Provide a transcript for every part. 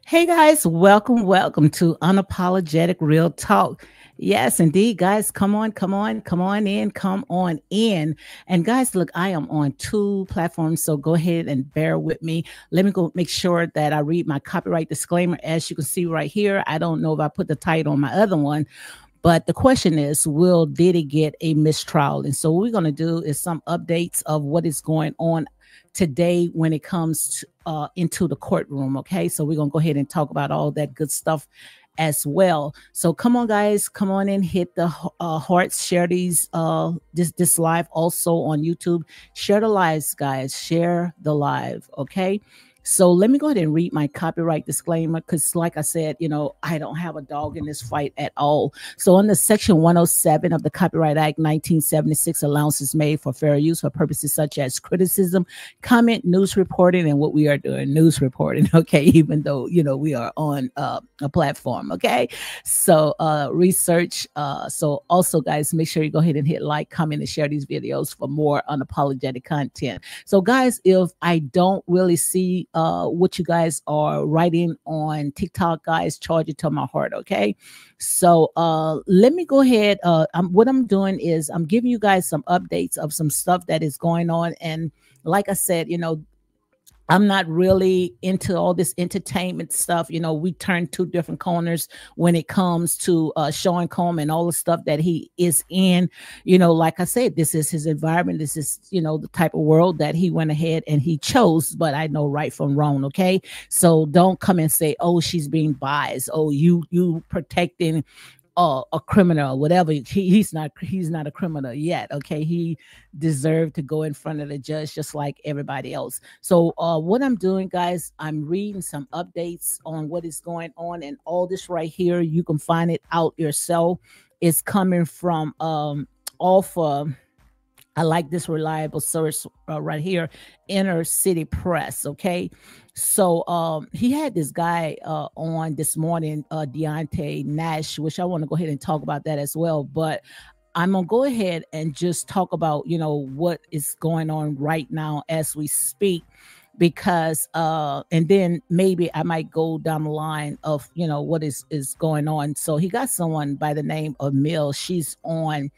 Hey guys, welcome to Unapologetic Real Talk. Yes, indeed, guys, come on in. And guys, look, I am on 2 platforms, so go ahead and bear with me. Let me go make sure that I read my copyright disclaimer. As you can see right here, I don't know if I put the title on my other one, but the question is, will Diddy get a mistrial? And so what we're going to do is some updates of what is going on today when it comes to, into the courtroom. Okay, so we're gonna go ahead and talk about all that good stuff as well. So come on, guys, come on in, hit the hearts, share these this live also on YouTube. Share the lives, guys, share the live. Okay, so let me go ahead and read my copyright disclaimer, because like I said, you know, I don't have a dog in this fight at all. So under Section 107 of the Copyright Act 1976, allowances made for fair use for purposes such as criticism, comment, news reporting, and what we are doing, news reporting, okay, even though, you know, we are on a platform, okay? So research. So also, guys, make sure you go ahead and hit like, comment, and share these videos for more unapologetic content. So guys, if I don't really see what you guys are writing on TikTok, guys. Charge it to my heart, okay? So let me go ahead. What I'm doing is I'm giving you guys some updates of some stuff that is going on, and like I said, I'm not really into all this entertainment stuff. We turn two different corners when it comes to Sean Combs and all the stuff that he is in. Like I said, this is his environment. This is, the type of world that he went ahead and he chose. But I know right from wrong. Okay. So don't come and say, oh, she's being biased. Oh, you protecting a criminal or whatever. He's not a criminal yet. Okay, he deserved to go in front of the judge just like everybody else. So what I'm doing, guys, I'm reading some updates on what is going on, and all this right here, you can find it out yourself. It's coming from off I like this reliable source right here, Inner City Press. Okay. So he had this guy on this morning, Deontay Nash, which I want to go ahead and talk about that as well. But I'm gonna go ahead and just talk about, what is going on right now as we speak, because and then maybe I might go down the line of, what is going on. So he got someone by the name of Mill. She's on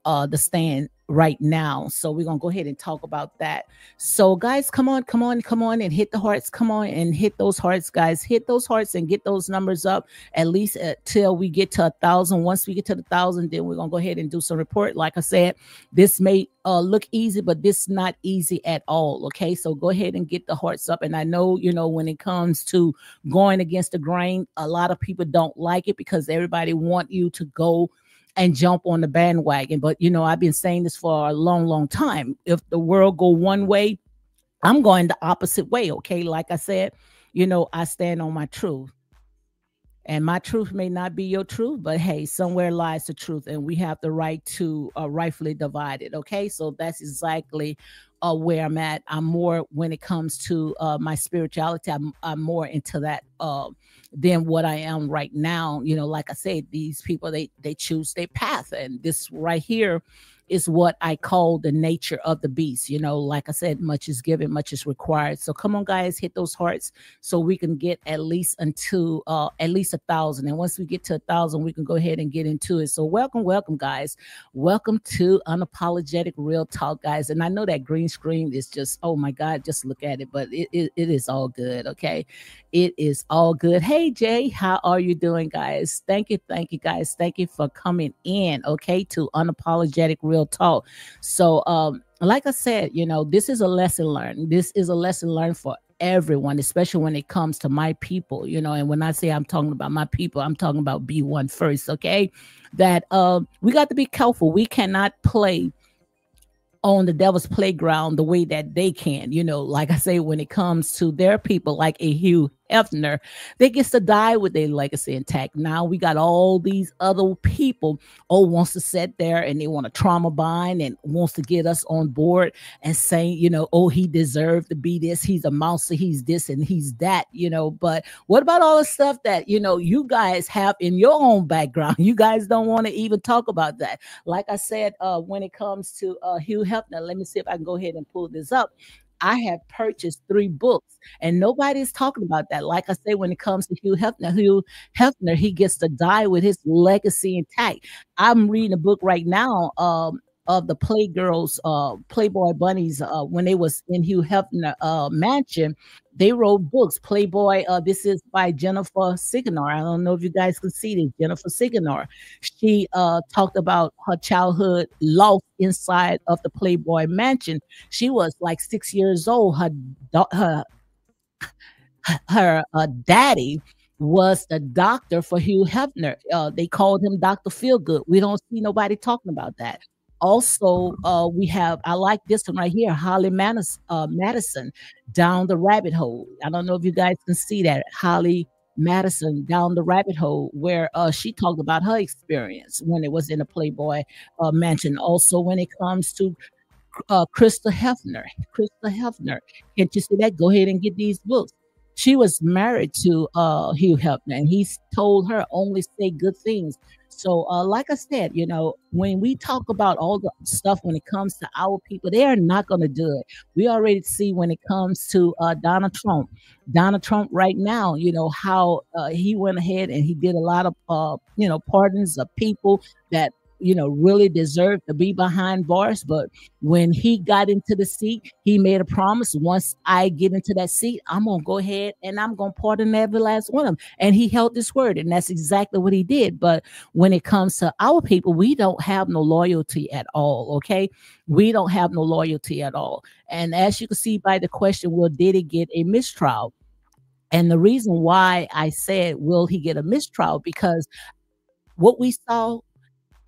the stand right now. So we're gonna go ahead and talk about that. So guys, come on and hit the hearts. Come on and hit those hearts, guys. Hit those hearts and get those numbers up at least till we get to 1,000. Once we get to the 1,000, then we're gonna go ahead and do some report. Like I said, this may look easy, but this is not easy at all. Okay, so go ahead and get the hearts up. And I know, when it comes to going against the grain, a lot of people don't like it because everybody want you to go and jump on the bandwagon. But, I've been saying this for a long, long time. If the world go one way, I'm going the opposite way. Okay. Like I said, I stand on my truth. And my truth may not be your truth, but hey, somewhere lies the truth, and we have the right to rightfully divide it. Okay, so that's exactly where I'm at. I'm more, when it comes to my spirituality, I'm more into that than what I am right now. Like I said, these people, they choose their path, and this right here is what I call the nature of the beast. Like I said, much is given, much is required. So come on, guys, hit those hearts so we can get at least 1,000. And once we get to 1,000, we can go ahead and get into it. So welcome, guys. Welcome to Unapologetic Real Talk, guys. And I know that green screen is just, oh my God, just look at it. But it is all good, okay? It is all good. Hey, Jay, how are you doing, guys? Thank you, guys. Thank you for coming in, okay, to Unapologetic Real Talk. So like I said, this is a lesson learned. This is a lesson learned for everyone, especially when it comes to my people, and when I say I'm talking about my people, I'm talking about B1 first. Okay, that we got to be careful. We cannot play on the devil's playground the way that they can. Like I say, when it comes to their people, like a Hugh Hefner, they gets to die with their legacy intact. Now we got all these other people wants to sit there and they want to trauma bind and wants to get us on board and saying, he deserved to be this, he's a monster, he's this and he's that, but what about all the stuff that you guys have in your own background? You guys don't want to even talk about that. Like I said, when it comes to Hugh Hefner, let me see if I can go ahead and pull this up. I have purchased 3 books and nobody's talking about that. Like I say, when it comes to Hugh Hefner, he gets to die with his legacy intact. I'm reading a book right now of the Playgirls, Playboy bunnies, when they was in Hugh Hefner mansion. They wrote books. Playboy, this is by Jennifer Signor. I don't know if you guys can see this. Jennifer Signor. She talked about her childhood lost inside of the Playboy mansion. She was like 6 years old. Her daddy was the doctor for Hugh Hefner. They called him Dr. Feelgood. We don't see nobody talking about that. Also, we have, I like this one right here, Holly Madison, Down the Rabbit Hole. I don't know if you guys can see that. Holly Madison, Down the Rabbit Hole, where she talked about her experience when it was in a Playboy mansion. Also, when it comes to Krista Hefner. Can't you see that? Go ahead and get these books. She was married to Hugh Hefner, and he told her only say good things. So, like I said, when we talk about all the stuff when it comes to our people, they are not going to do it. We already see when it comes to Donald Trump. Donald Trump, right now, how he went ahead and he did a lot of, pardons of people that really deserve to be behind bars. But when he got into the seat, he made a promise: once I get into that seat, I'm gonna go ahead and I'm gonna pardon every last one of them. And he held his word, and that's exactly what he did. But when it comes to our people, we don't have no loyalty at all. Okay, we don't have no loyalty at all. And as you can see by the question, well, did he get a mistrial? And the reason why I said, will he get a mistrial? Because what we saw,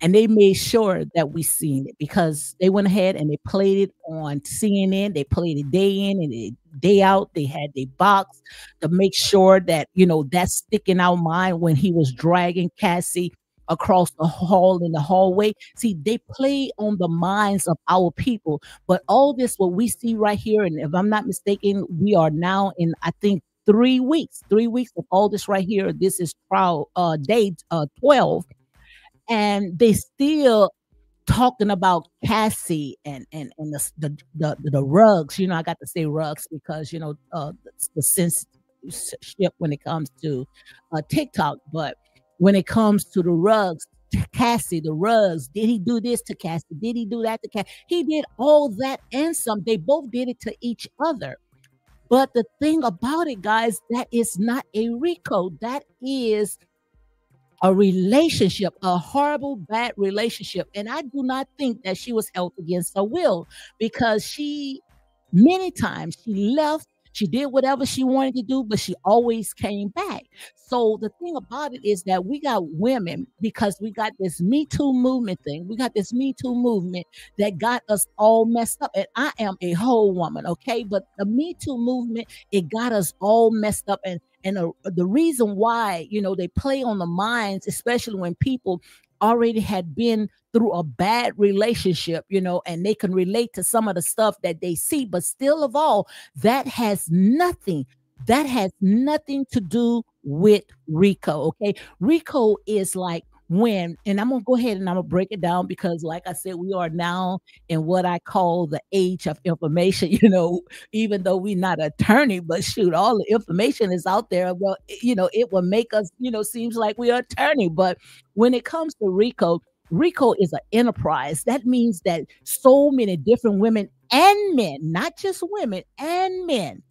and they made sure that we seen it, because they went ahead and they played it on CNN. They played it day in and day out. They had their box to make sure that, that's sticking our mind when he was dragging Cassie across the hall in the hallway. See, they play on the minds of our people. But all this, what we see right here, and if I'm not mistaken, we are now in, I think, 3 weeks of all this right here. This is trial day 12, and they still talking about Cassie and the rugs. I got to say rugs because the censorship when it comes to TikTok. But when it comes to the rugs, Cassie, the rugs, did he do this to Cassie? Did he do that to Cassie? He did all that and some. They both did it to each other. But the thing about it, guys, that is not a RICO. That is a relationship, a horrible, bad relationship. And I do not think that she was held against her will, because many times she left, she did whatever she wanted to do, but she always came back. So the thing about it is that we got women, because we got this Me Too movement thing. We got this Me Too movement that got us all messed up. And I am a whole woman, okay? But the Me Too movement, it got us all messed up. And the reason why, they play on the minds, especially when people already had been through a bad relationship, and they can relate to some of the stuff that they see. But still of all, that has nothing to do with RICO. Okay. RICO is like when, and I'm going to go ahead and I'm going to break it down, because like I said, we are now in what I call the age of information, even though we're not an attorney, but shoot, all the information is out there. Well, it will make us, seems like we are attorney. But when it comes to RICO, RICO is an enterprise. That means that so many different women and men, not just women and men,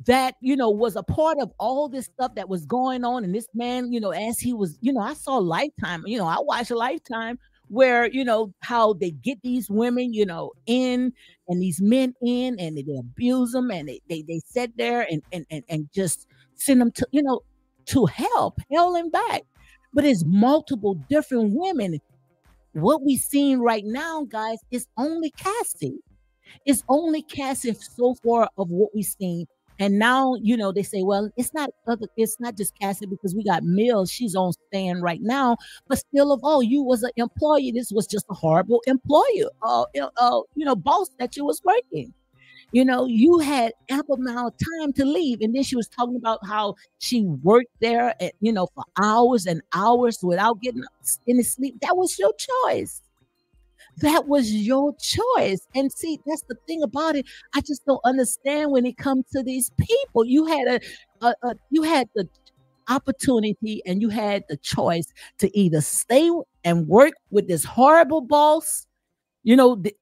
that was a part of all this stuff that was going on. And this man, as he was, I saw Lifetime, I watched Lifetime, where how they get these women in, and these men in, and they abuse them, and they sit there and just send them to to hell and back. But it's multiple different women. What we seeing right now, guys, is only Cassie. It's only Cassie so far of what we've seen. And now, they say, well, it's not just Cassie, because we got Mills. She's on stand right now. But still of all, you was an employee. This was just a horrible employer, boss that you was working. You had ample amount of time to leave. And then she was talking about how she worked there, for hours and hours without getting any sleep. That was your choice. That was your choice. And see, that's the thing about it. I just don't understand when it comes to these people. You had you had the opportunity, and you had the choice to either stay and work with this horrible boss,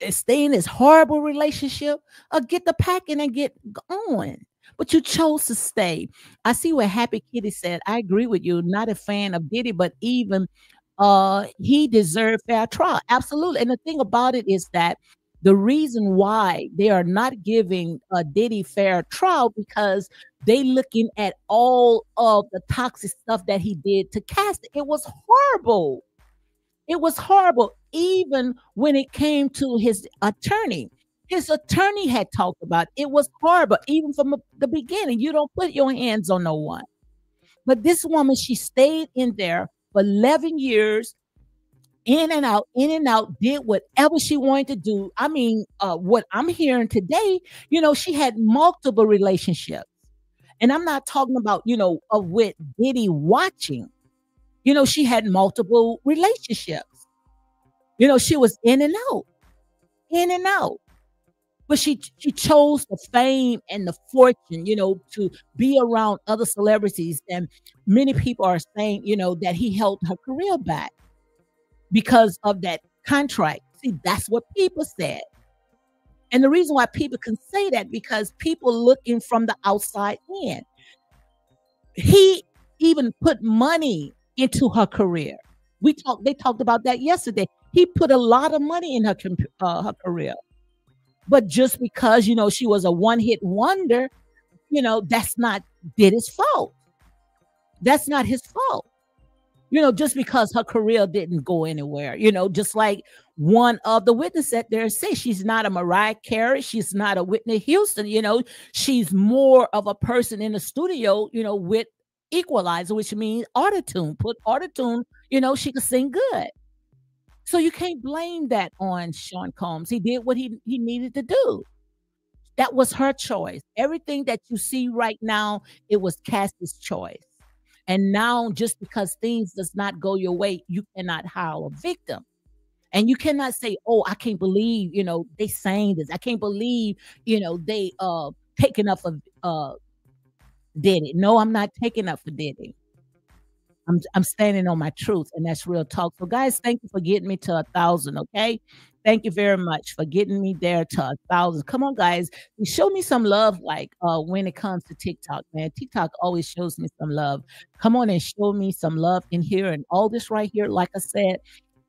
stay in this horrible relationship, or get the packing and get on. But you chose to stay. I see what Happy Kitty said. I agree with you. Not a fan of Diddy, but even he deserved fair trial. Absolutely. And the thing about it is that the reason why they are not giving Diddy fair trial, because they looking at all of the toxic stuff that he did to Cassie. It was horrible. It was horrible. Even when it came to his attorney had talked about it. It was horrible. Even from the beginning, you don't put your hands on no one. But this woman, she stayed in there for 11 years, in and out, did whatever she wanted to do. I mean, what I'm hearing today, she had multiple relationships. And I'm not talking about, of with Diddy watching. She had multiple relationships. She was in and out, in and out. But she chose the fame and the fortune, to be around other celebrities. And many people are saying, that he held her career back because of that contract. See, that's what people said. And the reason why people can say that, because people looking from the outside in. He even put money into her career. They talked about that yesterday. He put a lot of money in her career. But just because, she was a one-hit wonder, that's not Diddy's fault. That's not his fault. Just because her career didn't go anywhere, just like one of the witnesses there say, she's not a Mariah Carey, she's not a Whitney Houston, she's more of a person in the studio, with equalizer, which means autotune. Put autotune, she could sing good. So you can't blame that on Sean Combs. He did what he needed to do. That was her choice. Everything that you see right now, it was Cassie's choice. And now, just because things does not go your way, you cannot hire a victim. And you cannot say, oh, I can't believe, they saying this. I can't believe, they taking up for Diddy. No, I'm not taking up for Diddy. I'm standing on my truth, and that's real talk. So, guys, thank you for getting me to 1,000. Okay, thank you very much for getting me there to 1,000. Come on, guys, show me some love. Like when it comes to TikTok, man, TikTok always shows me some love. Come on and show me some love in here, and all this right here. Like I said,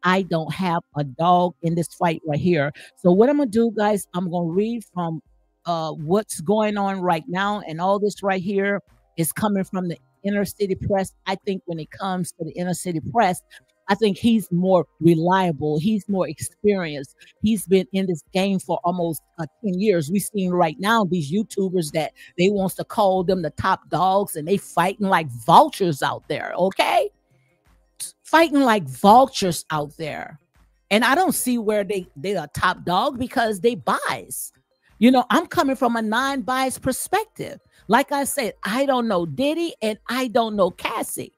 I don't have a dog in this fight right here. So what I'm gonna do, guys, I'm gonna read from what's going on right now, and all this right here is coming from the inner city press. I think when it comes to the inner city press, I think he's more reliable. He's more experienced. He's been in this game for almost 10 years. We've seen right now these YouTubers that they wants to call them the top dogs, and they fighting like vultures out there. Okay, fighting like vultures out there. And I don't see where they are top dog, because they bias. I'm coming from a non-biased perspective. Like I said, I don't know Diddy and I don't know Cassie.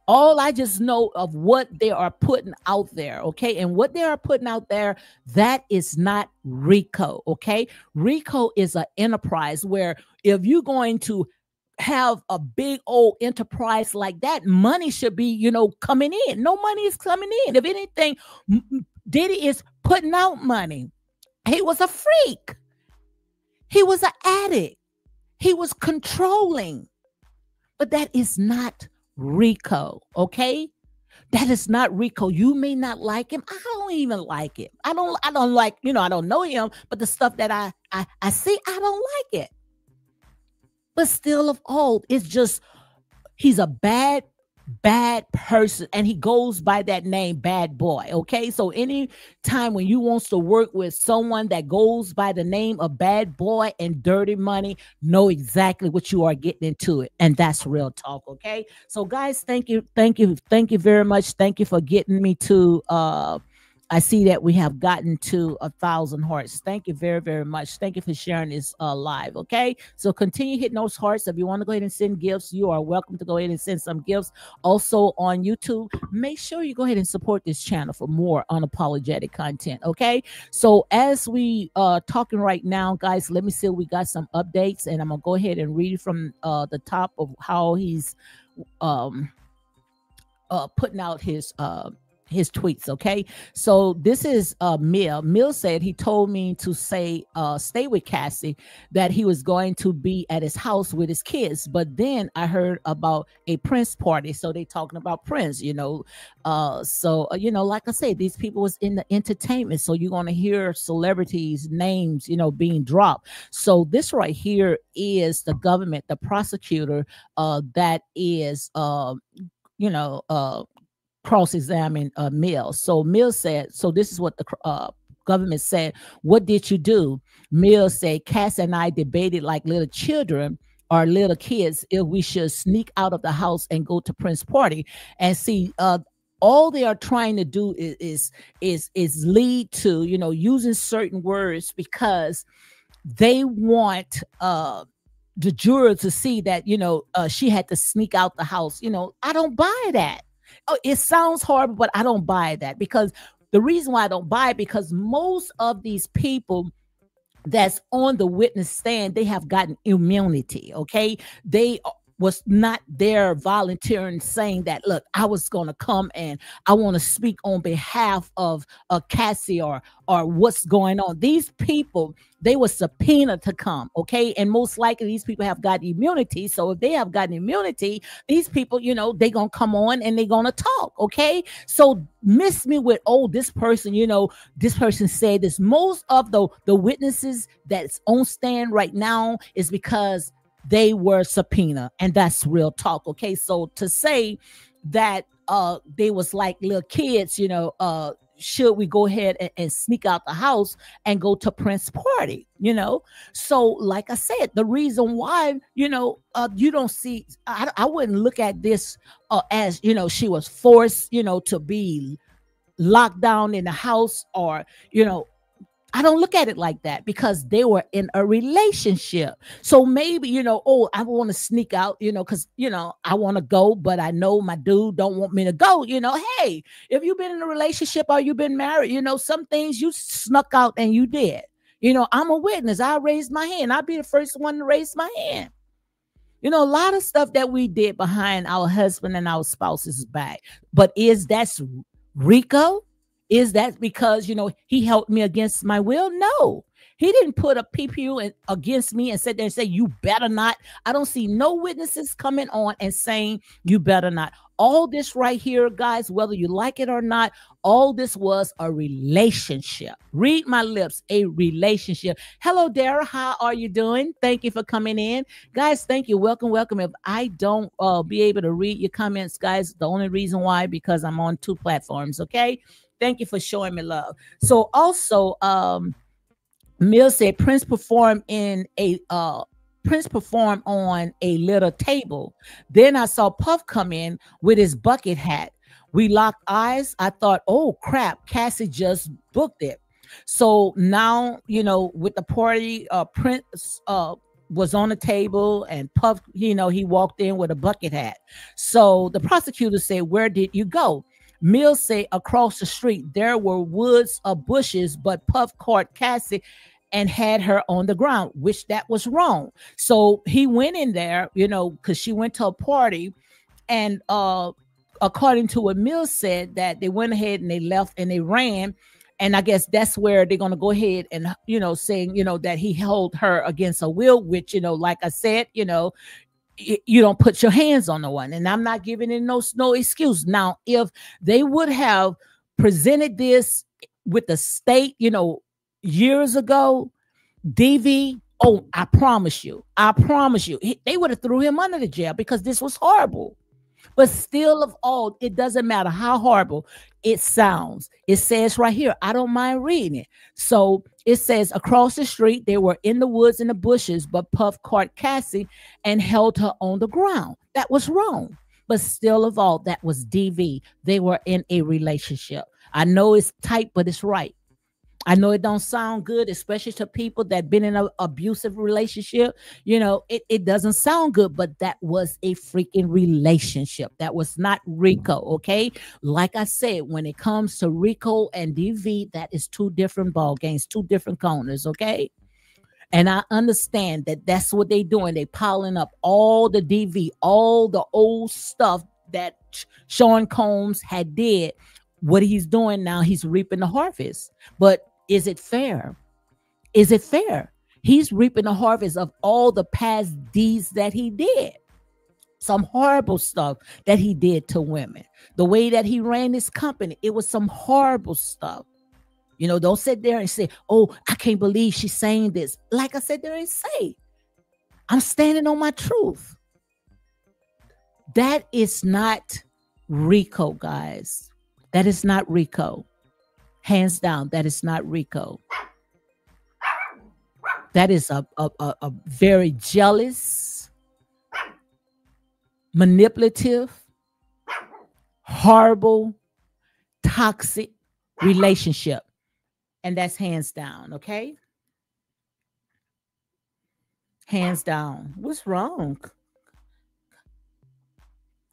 All I just know of what they are putting out there, okay? And what they are putting out there, that is not RICO, okay? RICO is an enterprise where if you're going to have a big old enterprise like that, money should be, coming in. No money is coming in. If anything, Diddy is putting out money. He was a freak. He was an addict. He was controlling. But that is not RICO, okay? That is not RICO. You may not like him. I don't even like him. I don't like, I don't know him, but the stuff that I see, I don't like it. But still of all, it's just, he's a bad person, and he goes by that name, Bad Boy. Okay, so any time when you wants to work with someone that goes by the name of Bad Boy and Dirty Money, know exactly what you are getting into it, and that's real talk. Okay, so guys, thank you very much. Thank you for getting me to I see that we have gotten to 1,000 hearts. Thank you very, very much. Thank you for sharing this live. Okay, so continue hitting those hearts. If you want to go ahead and send gifts, you are welcome to go ahead and send some gifts. Also on YouTube, make sure you go ahead and support this channel for more unapologetic content. Okay, so as we talking right now, guys, let me see if we got some updates, and I'm gonna go ahead and read from the top of how he's putting out his tweets. Okay, so this is Mill said he told me to say stay with Cassie, that he was going to be at his house with his kids, but then I heard about a Prince party, so they talking about Prince, so like I said, these people was in the entertainment, so you're going to hear celebrities names being dropped. So this right here is the government, the prosecutor that is cross-examine Mill. So Mill said, so this is what the government said. What did you do? Mill said, Cass and I debated like little children or little kids if we should sneak out of the house and go to Prince party. And see, all they are trying to do is lead to, using certain words, because they want the juror to see that, she had to sneak out the house. I don't buy that. Oh, it sounds horrible, but I don't buy that, because the reason why I don't buy it, because most of these people that's on the witness stand, they have gotten immunity. Okay. They was not there volunteering, saying that, look, I was going to come and I want to speak on behalf of Cassie, or what's going on. These people, they were subpoenaed to come. Okay. And most likely these people have got immunity. So if they have gotten immunity, these people, they going to come on and they going to talk. Okay. So miss me with, oh, this person, this person said this. Most of the witnesses that's on stand right now is because they were subpoenaed, and that's real talk. Okay. So to say that they was like little kids, should we go ahead and sneak out the house and go to Prince's party, So like I said, the reason why, you don't see, I wouldn't look at this as, she was forced, to be locked down in the house, or, I don't look at it like that, because they were in a relationship. So maybe, oh, I want to sneak out, because, I want to go, but I know my dude don't want me to go. Hey, if you've been in a relationship or you've been married, some things you snuck out and you did. I'm a witness. I raised my hand. I'll be the first one to raise my hand. A lot of stuff that we did behind our husband and our spouse's back. But is that RICO? Is that because, he helped me against my will? No, he didn't put a PPU against me and sit there and say, you better not. I don't see no witnesses coming on and saying, you better not. All this right here, guys, whether you like it or not, all this was a relationship. Read my lips, a relationship. Hello, Dara. How are you doing? Thank you for coming in. Guys, thank you. Welcome, welcome. If I don't be able to read your comments, guys, the only reason why, because I'm on 2 platforms, okay? Thank you for showing me love. So also, Mill said Prince performed on a little table. Then I saw Puff come in with his bucket hat. We locked eyes. I thought, oh crap, Cassie just booked it. So now, with the party, Prince was on the table, and Puff, he walked in with a bucket hat. So the prosecutor said, where did you go? Mills say across the street there were woods or bushes, but Puff caught Cassie and had her on the ground, which that was wrong. So he went in there, because she went to a party, and according to what Mills said, that they went ahead and they left and they ran. And I guess that's where they're going to go ahead and, saying, that he held her against her will, which, like I said, you don't put your hands on the one. And I'm not giving it no excuse. Now, if they would have presented this with the state, years ago, DV, oh, I promise you, they would have threw him under the jail, because this was horrible. But still of all, it doesn't matter how horrible it sounds. It says right here, I don't mind reading it. So it says across the street, they were in the woods and the bushes, but Puff caught Cassie and held her on the ground. That was wrong. But still of all, that was DV. They were in a relationship. I know it's tight, but it's right. I know it don't sound good, especially to people that been in an abusive relationship. It doesn't sound good, but that was a freaking relationship. That was not RICO, okay? Like I said, when it comes to RICO and DV, that is 2 different ball games, 2 different corners, okay? And I understand that that's what they doing. They piling up all the DV, all the old stuff that Sean Combs had did. What he's doing now, he's reaping the harvest. But is it fair? Is it fair? He's reaping the harvest of all the past deeds that he did. Some horrible stuff that he did to women. The way that he ran his company, it was some horrible stuff. Don't sit there and say, oh, I can't believe she's saying this. Like I said there and say, I'm standing on my truth. That is not RICO, guys. That is not RICO. Hands down, that is not RICO. That is a very jealous, manipulative, horrible, toxic relationship. And that's hands down, okay? Hands down. What's wrong?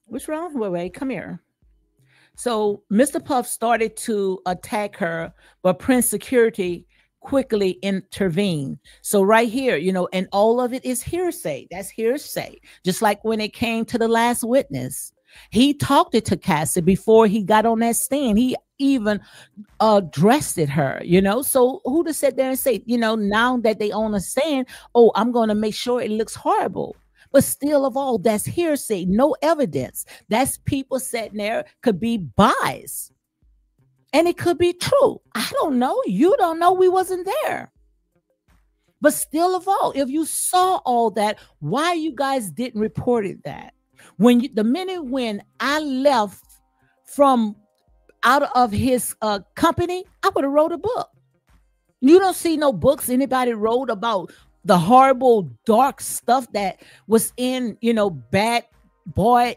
What's wrong? Wait, wait, come here. So Mr. Puff started to attack her, but Prince Security quickly intervened. So right here, and all of it is hearsay. That's hearsay. Just like when it came to the last witness. He talked it to Cassie before he got on that stand. He even dressed it her. So who to sit there and say, now that they on a stand, oh, I'm going to make sure it looks horrible. But still of all, that's hearsay, no evidence. That's people sitting there, could be biased. And it could be true. I don't know. You don't know. We wasn't there. But still of all, if you saw all that, why you guys didn't report it that? The minute when I left from out of his company, I would have wrote a book. You don't see no books anybody wrote about the horrible, dark stuff that was in, bad boy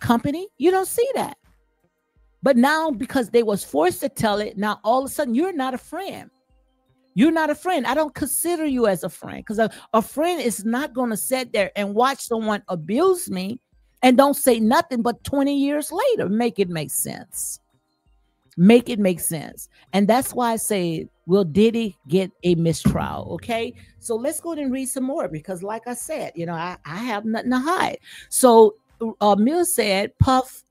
company. You don't see that. But now, because they was forced to tell it, now all of a sudden you're not a friend. You're not a friend. I don't consider you as a friend, because a friend is not going to sit there and watch someone abuse me and don't say nothing, but 20 years later, make it make sense. Make it make sense. And that's why I say, will Diddy get a mistrial? Okay. So let's go ahead and read some more, because like I said, I have nothing to hide. So Mill said Puff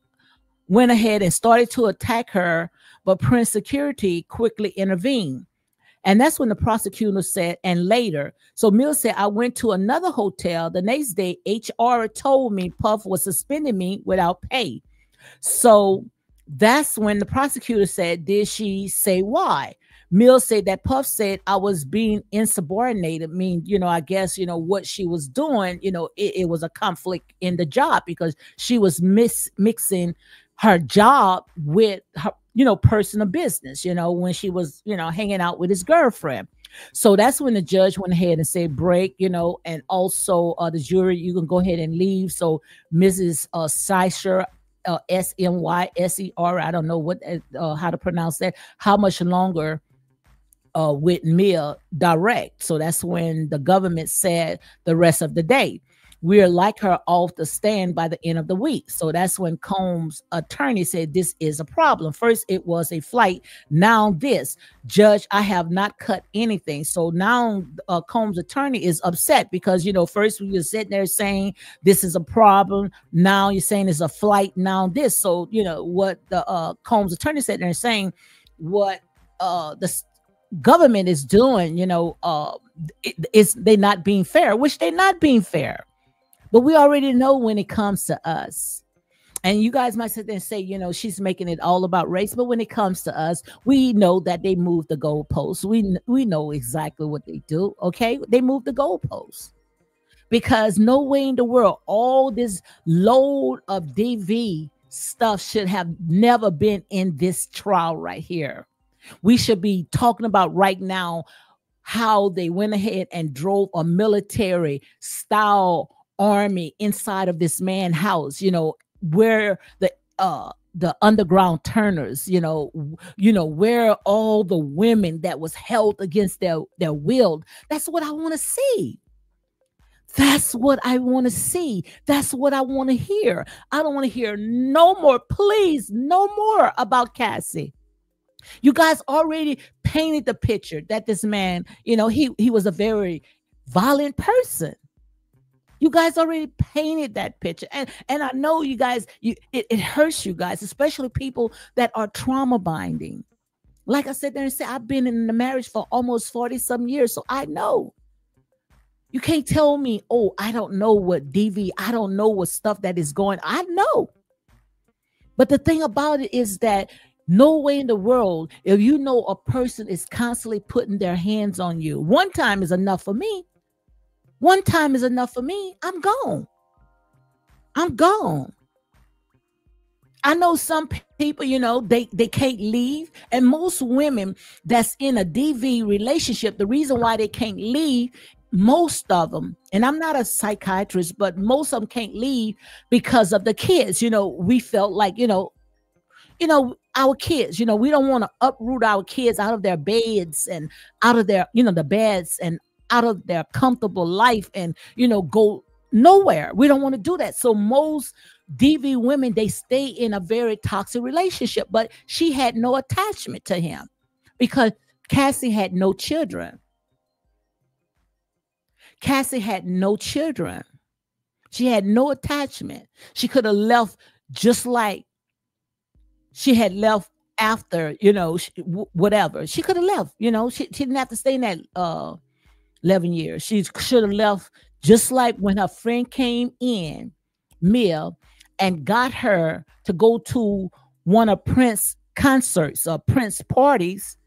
went ahead and started to attack her, but Prince Security quickly intervened. And that's when the prosecutor said, and later. So Mill said, I went to another hotel. The next day, HR told me Puff was suspending me without pay. So that's when the prosecutor said, did she say why? Mill said that Puff said I was being insubordinated. I guess, what she was doing, it was a conflict in the job, because she was mixing her job with her, personal business, when she was, hanging out with his girlfriend. So that's when the judge went ahead and said break, and also the jury, you can go ahead and leave. So Mrs. Syser, Smyser, I don't know what how to pronounce that, how much longer with Mia direct. So that's when the government said the rest of the day, we're like her off the stand by the end of the week. So that's when Combs' attorney said this is a problem. First, it was a flight. Now this. Judge, I have not cut anything. So now Combs' attorney is upset because, first we were sitting there saying this is a problem. Now you're saying it's a flight. Now this. So, what the Combs' attorney said there saying what the government is doing, they're not being fair, which they're not being fair. But we already know when it comes to us. And you guys might sit there and say, she's making it all about race. But when it comes to us, we know that they move the goalposts. We know exactly what they do. Okay. They move the goalposts. Because no way in the world, all this load of DV stuff should have never been in this trial right here. We should be talking about right now how they went ahead and drove a military style army inside of this man's house, where the underground turners, where all the women that was held against their will. That's what I want to see. That's what I want to see. That's what I want to hear. I don't want to hear no more, please, no more about Cassie. You guys already painted the picture that this man, he was a very violent person. You guys already painted that picture. And I know you guys, it hurts you guys, especially people that are trauma binding. Like I said there and said, I've been in the marriage for almost 40-some years. So I know. You can't tell me, oh, I don't know what DV, I don't know what stuff that is going. I know. But the thing about it is that no way in the world, if you know a person is constantly putting their hands on you, one time is enough for me. One time is enough for me. I'm gone. I'm gone. I know some people, they can't leave. And most women that's in a DV relationship, the reason why they can't leave, most of them, and I'm not a psychiatrist, but most of them can't leave because of the kids. We felt like, our kids, we don't want to uproot our kids out of their beds and out of their, the beds and out of their comfortable life and, go nowhere. We don't want to do that. So most DV women, they stay in a very toxic relationship, but she had no attachment to him because Cassie had no children. Cassie had no children. She had no attachment. She could have left just like she had left after, whatever. She could have left, she didn't have to stay in that 11 years. She should have left just like when her friend came in, Mia, and got her to go to one of Prince concerts or Prince parties.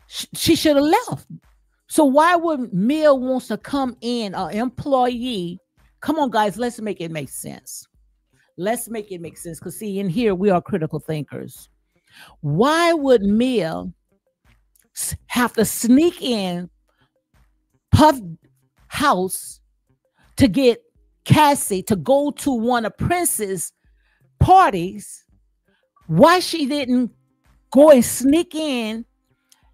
She should have left. So why would Mia wants to come in, an employee? Come on, guys, let's make it make sense. Let's make it make sense. Because see, in here, we are critical thinkers. Why would Mia have to sneak in Puff house to get Cassie to go to one of Prince's parties? Why she didn't go and sneak in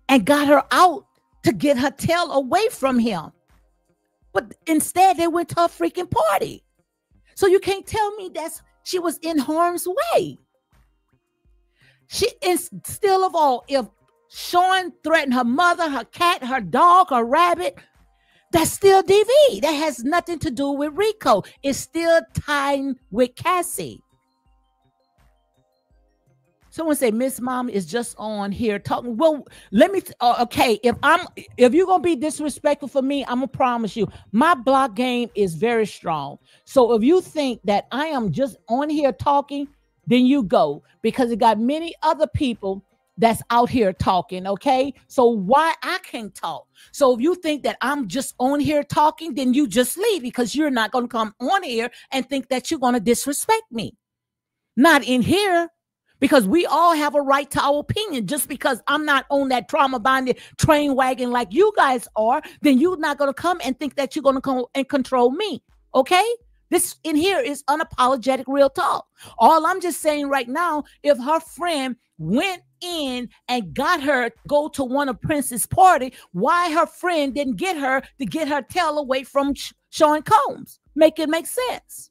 and got her out to get her tail away from him? But instead, they went to a freaking party. So you can't tell me that she was in harm's way. She is still of all. If Sean threatened her mother, her cat, her dog, her rabbit, that's still DV. That has nothing to do with RICO. It's still tied with Cassie. Someone say Miss Mom is just on here talking. Well, let me. Okay, if you're gonna be disrespectful for me, I'm gonna promise you my block game is very strong. So if you think that I am just on here talking, then you go, because it got many other people that's out here talking. Okay, so why I can't talk? So if you think that I'm just on here talking, then you just leave, because you're not gonna come on here and think that you're gonna disrespect me. Not in here. Because we all have a right to our opinion. Just because I'm not on that trauma bonded train wagon like you guys are, then you're not going to come and think that you're going to come and control me. Okay? This in here is unapologetic real talk. All I'm just saying right now, if her friend went in and got her to go to one of Prince's party, why her friend didn't get her to get her tail away from Sean Combs? Make it make sense.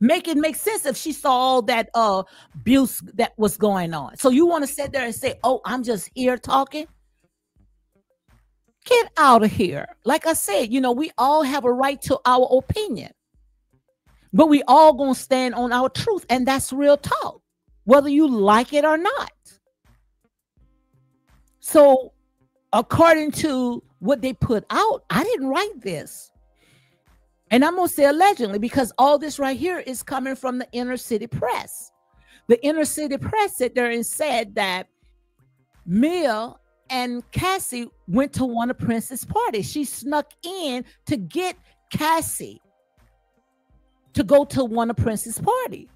Make it make sense if she saw all that abuse that was going on. So you want to sit there and say, oh, I'm just here talking? Get out of here. Like I said, we all have a right to our opinion. But we all going to stand on our truth. And that's real talk, whether you like it or not. So according to what they put out, I didn't write this. And I'm going to say allegedly, because all this right here is coming from the inner city press. The inner city press sat there and said that Mia and Cassie went to one of Prince's parties. She snuck in to get Cassie to go to one of Prince's parties.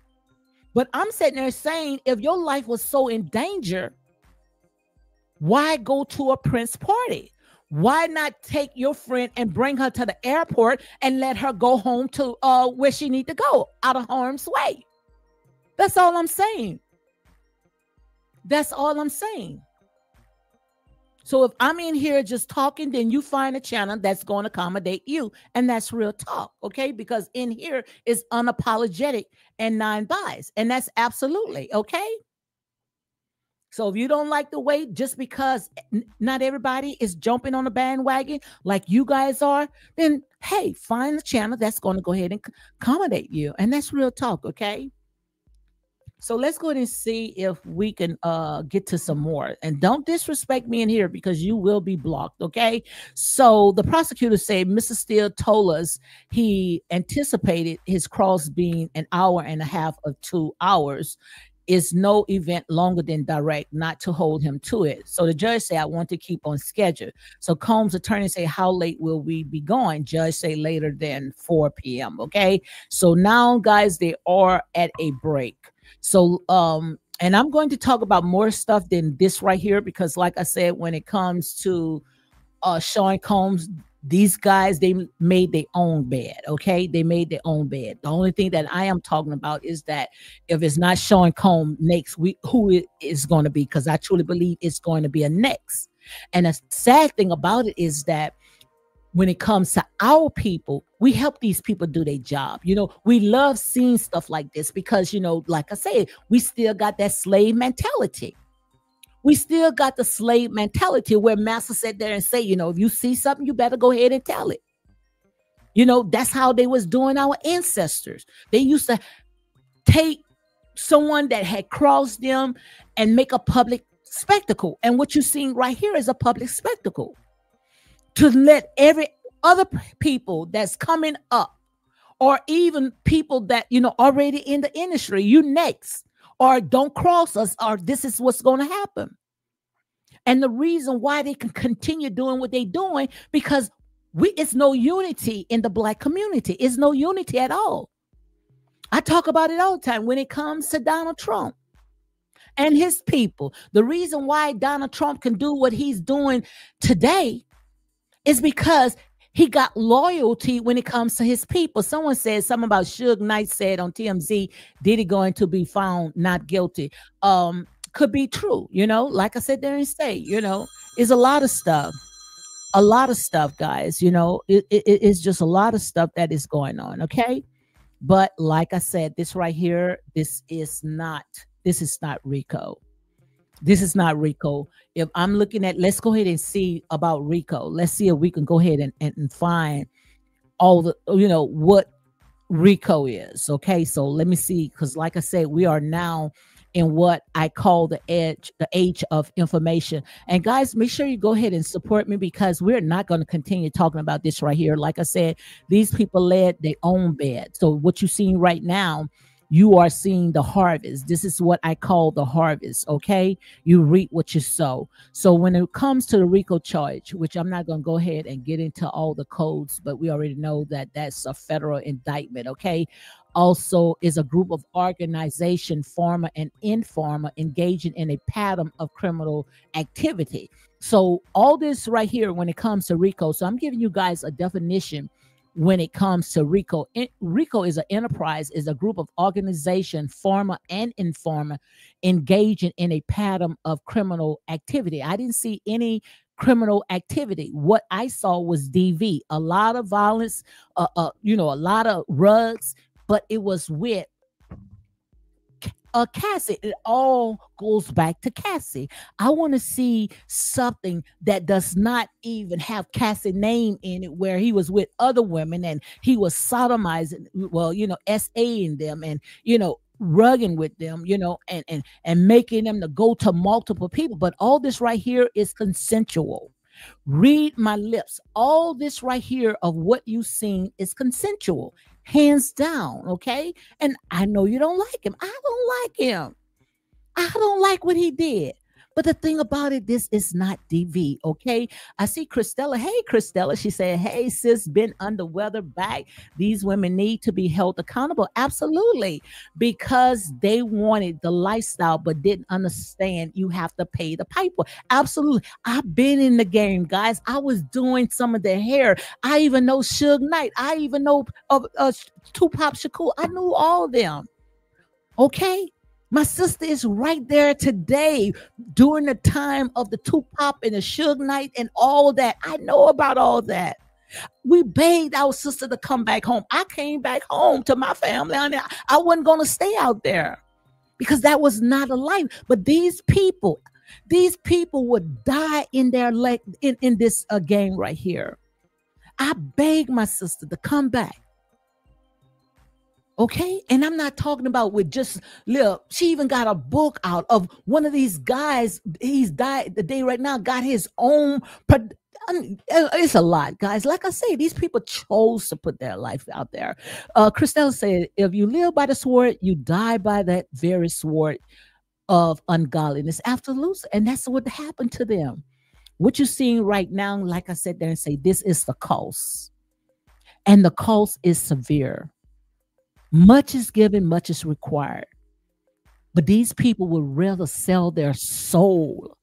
But I'm sitting there saying, if your life was so in danger, why go to a Prince party? Why not take your friend and bring her to the airport and let her go home to where she need to go, out of harm's way? That's all I'm saying. That's all I'm saying. So if I'm in here just talking, then you find a channel that's going to accommodate you. And that's real talk, okay? Because in here is unapologetic and non-biased. And that's absolutely, okay? So if you don't like the way, just because not everybody is jumping on the bandwagon like you guys are, then, hey, find a channel that's going to go ahead and accommodate you. And that's real talk, okay? So let's go ahead and see if we can get to some more. And don't disrespect me in here, because you will be blocked, okay? So the prosecutor said Mr. Steele told us he anticipated his cross being an hour and a half or 2 hours. Is no event longer than direct, not to hold him to it. So the judge said, I want to keep on schedule. So Combs' attorney say, how late will we be going? Judge say later than 4 p.m. Okay. So now, guys, they are at a break. So, and I'm going to talk about more stuff than this right here, because like I said, when it comes to Sean Combs, these guys, they made their own bed, okay? They made their own bed. The only thing that I am talking about is that if it's not Sean Combs next week, who it is going to be, because I truly believe it's going to be a next. And the sad thing about it is that when it comes to our people, we help these people do their job. We love seeing stuff like this because, like I said, we still got that slave mentality. We still got the slave mentality where master sat there and say, if you see something, you better go ahead and tell it. That's how they was doing our ancestors. They used to take someone that had crossed them and make a public spectacle. And what you're seeing right here is a public spectacle to let every other people that's coming up, or even people that, already in the industry, you next, or don't cross us, or this is what's going to happen. And the reason why they can continue doing what they're doing, because it's no unity in the Black community. It's no unity at all. I talk about it all the time when it comes to Donald Trump and his people. The reason why Donald Trump can do what he's doing today is because he got loyalty when it comes to his people. Someone said something about Suge Knight said on TMZ, Diddy going to be found not guilty. Could be true, like I said there and say, is a lot of stuff. A lot of stuff, guys, it's just a lot of stuff that is going on. Okay. But like I said, this right here, this is not RICO. This is not RICO. If I'm looking at, let's go ahead and see about RICO. Let's see if we can go ahead and find all the, what RICO is. Okay. So let me see. Cause like I said, we are now in what I call the age of information. And guys, make sure you go ahead and support me, because we're not going to continue talking about this right here. Like I said, these people led their own bed. So what you're seeing right now, you are seeing the harvest. This is what I call the harvest. Okay. You reap what you sow. So when it comes to the RICO charge, which I'm not going to go ahead and get into all the codes, but we already know that that's a federal indictment. Okay. Also is a group of organization, former and informer, engaging in a pattern of criminal activity. So all this right here, when it comes to RICO, so I'm giving you guys a definition when it comes to RICO. RICO is an enterprise, is a group of organization, former and informer, engaging in a pattern of criminal activity. I didn't see any criminal activity. What I saw was DV, a lot of violence, a lot of rugs, but it was with Cassie. It all goes back to Cassie. I want to see something that does not even have Cassie's name in it, where he was with other women and he was sodomizing, SAing them and, rugging with them, and making them to go to multiple people. But all this right here is consensual. Read my lips. All this right here of what you seen is consensual, hands down. Okay. And I know you don't like him. I don't like him. I don't like what he did. But the thing about it, this is not DV, okay? I see Christella. Hey, Christella. She said, hey, sis, been under weather back. These women need to be held accountable. Absolutely. Because they wanted the lifestyle, but didn't understand you have to pay the piper. Absolutely. I've been in the game, guys. I was doing some of their hair. I even know Suge Knight. I even know Tupac Shakur. I knew all of them. Okay? My sister is right there today during the time of the Tupac and the Suge Knight and all that. I know about all that. We begged our sister to come back home. I came back home to my family. I wasn't going to stay out there because that was not a life. But these people would die in their in this game right here. I begged my sister to come back. Okay. And I'm not talking about with just look, she even got a book out of one of these guys. He's died the day right now, got his own. It's a lot, guys. Like I say, these people chose to put their life out there. Christelle said, if you live by the sword, you die by that very sword of ungodliness. Absolutely. And that's what happened to them. What you're seeing right now, like I said there and say, this is the cost. And the cost is severe. Much is given, much is required. But these people would rather sell their soul.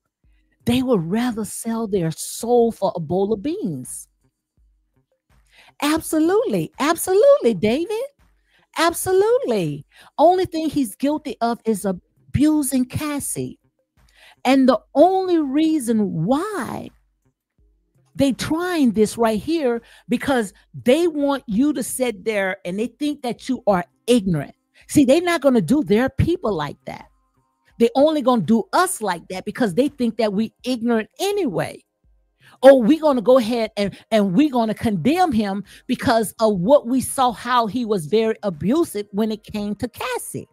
They would rather sell their soul for a bowl of beans. Absolutely. Absolutely, David. Absolutely. Only thing he's guilty of is abusing Cassie. And the only reason why they trying this right here, because they want you to sit there and they think that you are ignorant. See, they're not going to do their people like that. They're only going to do us like that because they think that we ignorant anyway. Oh, we're going to go ahead and we're going to condemn him because of what we saw, how he was very abusive when it came to Cassie.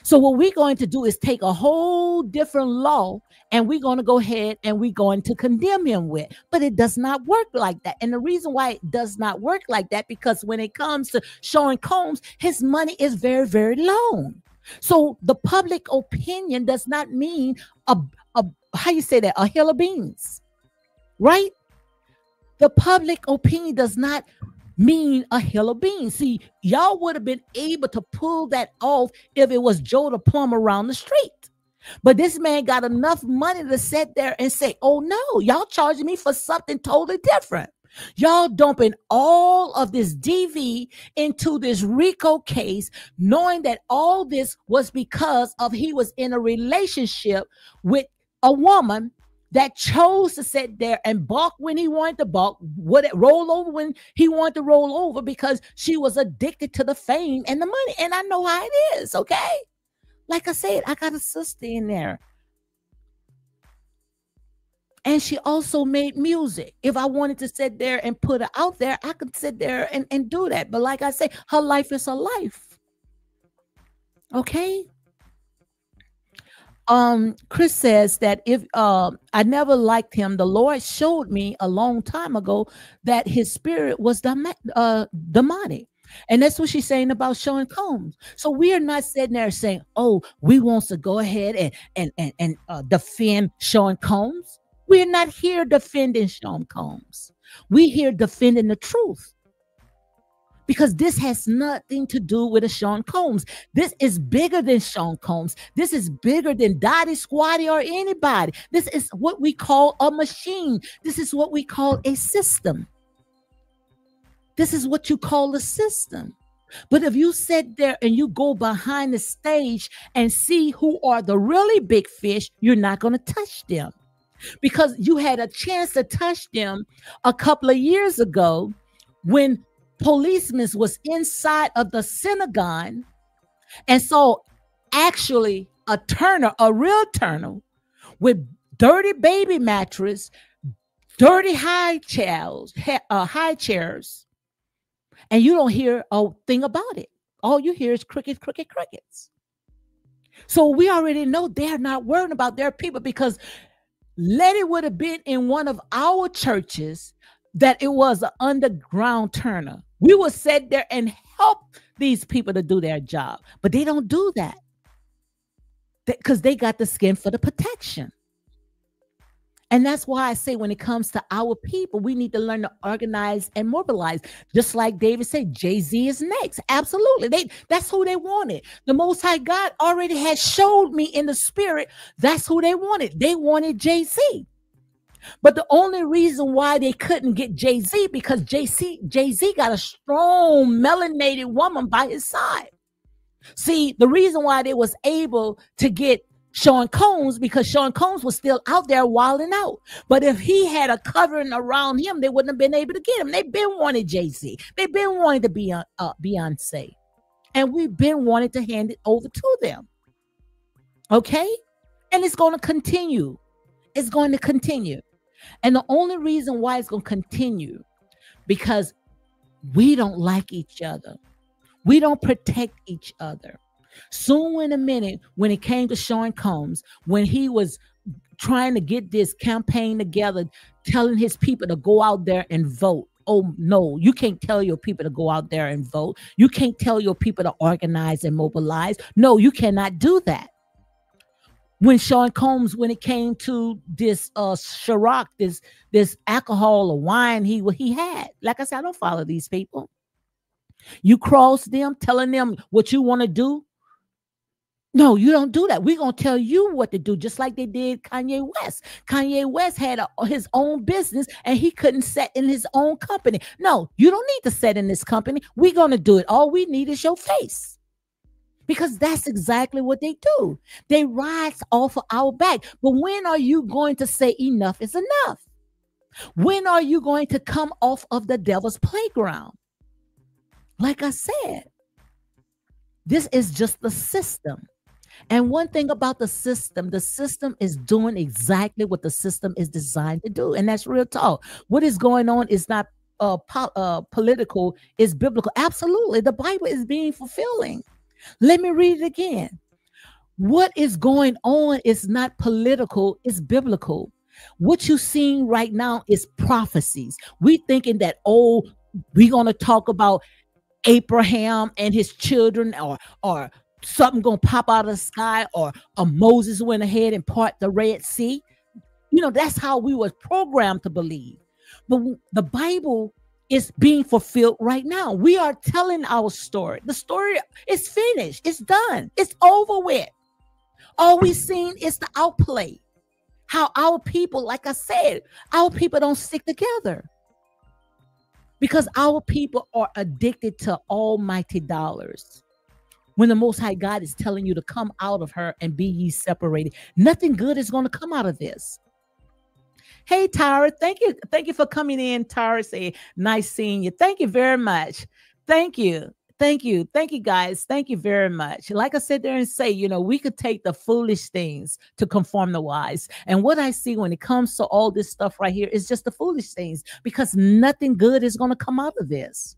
So what we're going to do is take a whole different law and we're going to go ahead and we're going to condemn him with. But it does not work like that. And the reason why it does not work like that, because when it comes to Sean Combs, his money is very, very low. So the public opinion does not mean a how you say that, a hill of beans, right? The public opinion does not mean a hill of beans. See, y'all would have been able to pull that off if it was Joe the plumber around the street. But this man got enough money to sit there and say, oh no, y'all charging me for something totally different. Y'all dumping all of this DV into this RICO case, knowing that all this was because of he was in a relationship with a woman that chose to sit there and balk when he wanted to balk, would it roll over when he wanted to roll over, because she was addicted to the fame and the money. And I know how it is, okay? Like I said, I got a sister in there. And she also made music. If I wanted to sit there and put her out there, I could sit there and do that. But like I say, her life is her life. Okay? Chris says that if I never liked him, the Lord showed me a long time ago that his spirit was demonic. And that's what she's saying about Sean Combs. So we are not sitting there saying, oh, we want to go ahead and defend Sean Combs. We're not here defending Sean Combs. We're here defending the truth. Because this has nothing to do with a Sean Combs. This is bigger than Sean Combs. This is bigger than Dottie, Squatty, or anybody. This is what we call a machine. This is what we call a system. This is what you call a system. But if you sit there and you go behind the stage and see who are the really big fish, you're not going to touch them. Because you had a chance to touch them a couple of years ago when policemen was inside of the synagogue and saw actually a turner, a real turner, with dirty baby mattress, dirty high chairs, and you don't hear a thing about it. All you hear is crickets, crickets, crickets. So we already know they're not worrying about their people, because Letty would have been in one of our churches that it was an underground turner. We would sit there and help these people to do their job, but they don't do that because they got the skin for the protection. And that's why I say when it comes to our people, we need to learn to organize and mobilize. Just like David said, Jay-Z is next. Absolutely. That's who they wanted. The Most High God already had showed me in the spirit. That's who they wanted. They wanted Jay-Z. But the only reason why they couldn't get Jay-Z, because Jay-Z got a strong melanated woman by his side. See, the reason why they was able to get Sean Combs, because Sean Combs was still out there wilding out. But if he had a covering around him, they wouldn't have been able to get him. They've been wanting Jay-Z. They've been wanting to be Beyonce. And we've been wanting to hand it over to them. Okay? And it's going to continue. It's going to continue. And the only reason why it's going to continue, because we don't like each other. We don't protect each other. Soon in a minute, when it came to Sean Combs, when he was trying to get this campaign together, telling his people to go out there and vote. Oh, no, you can't tell your people to go out there and vote. You can't tell your people to organize and mobilize. No, you cannot do that. When Sean Combs, when it came to this Ciroc, this alcohol or wine he had, like I said, I don't follow these people. You cross them, telling them what you want to do. No, you don't do that. We're going to tell you what to do, just like they did Kanye West. Kanye West had his own business and he couldn't set in his own company. No, you don't need to set in this company. We're going to do it. All we need is your face. because that's exactly what they do. They rise off of our back. But when are you going to say enough is enough? When are you going to come off of the devil's playground? Like I said, this is just the system. And one thing about the system is doing exactly what the system is designed to do. And that's real talk. What is going on is not political, it's biblical. Absolutely. The Bible is being fulfilling. Let me read it again. What is going on is not political, it's biblical. What you're seeing right now is prophecies. We thinking that, oh, we're going to talk about Abraham and his children, or something gonna pop out of the sky, or Moses went ahead and part the Red Sea. You know, that's how we were programmed to believe. But the Bible is being fulfilled right now. We are telling our story. The story is finished. It's done. It's over with. All we've seen is the outplay. How our people, like I said, our people don't stick together. Because our people are addicted to almighty dollars. When the Most High God is telling you to come out of her and be ye separated, nothing good is going to come out of this. Hey, Tyra, thank you. Thank you for coming in. Tyra say, nice seeing you. Thank you very much. Thank you. Thank you. Thank you, guys. Thank you very much. Like I said there and say, you know, we could take the foolish things to conform the wise. And what I see when it comes to all this stuff right here is just the foolish things, because nothing good is going to come out of this.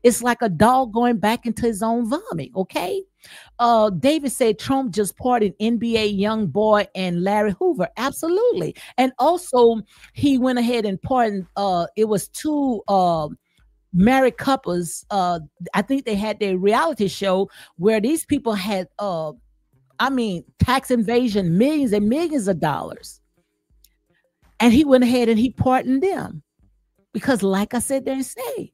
It's like a dog going back into his own vomit. Okay. David said Trump just pardoned NBA young boy and Larry Hoover. Absolutely. And also he went ahead and pardoned, it was two, married couples. I think they had their reality show where these people had tax invasion, millions and millions of dollars, and he went ahead and he pardoned them, because like I said there, say,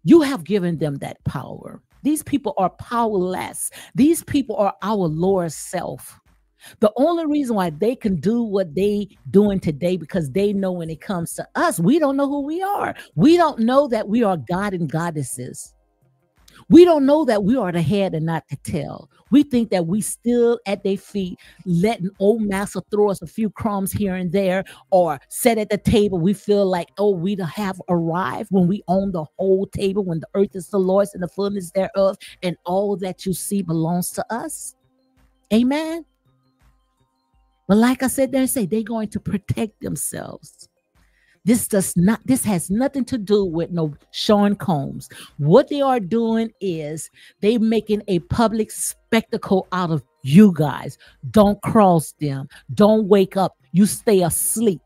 you have given them that power. These people are powerless. These people are our lower self. The only reason why they can do what they doing today, because they know when it comes to us, we don't know who we are. We don't know that we are God and goddesses. We don't know that we are the head and not the tail. We think that we still at their feet, letting old master throw us a few crumbs here and there, or sit at the table. We feel like, oh, we have arrived, when we own the whole table, when the earth is the Lord's and the fullness thereof, and all that you see belongs to us. Amen. But like I said, they're going to protect themselves. This has nothing to do with no Sean Combs. What they are doing is they making a public spectacle out of you guys. Don't cross them. Don't wake up. You stay asleep.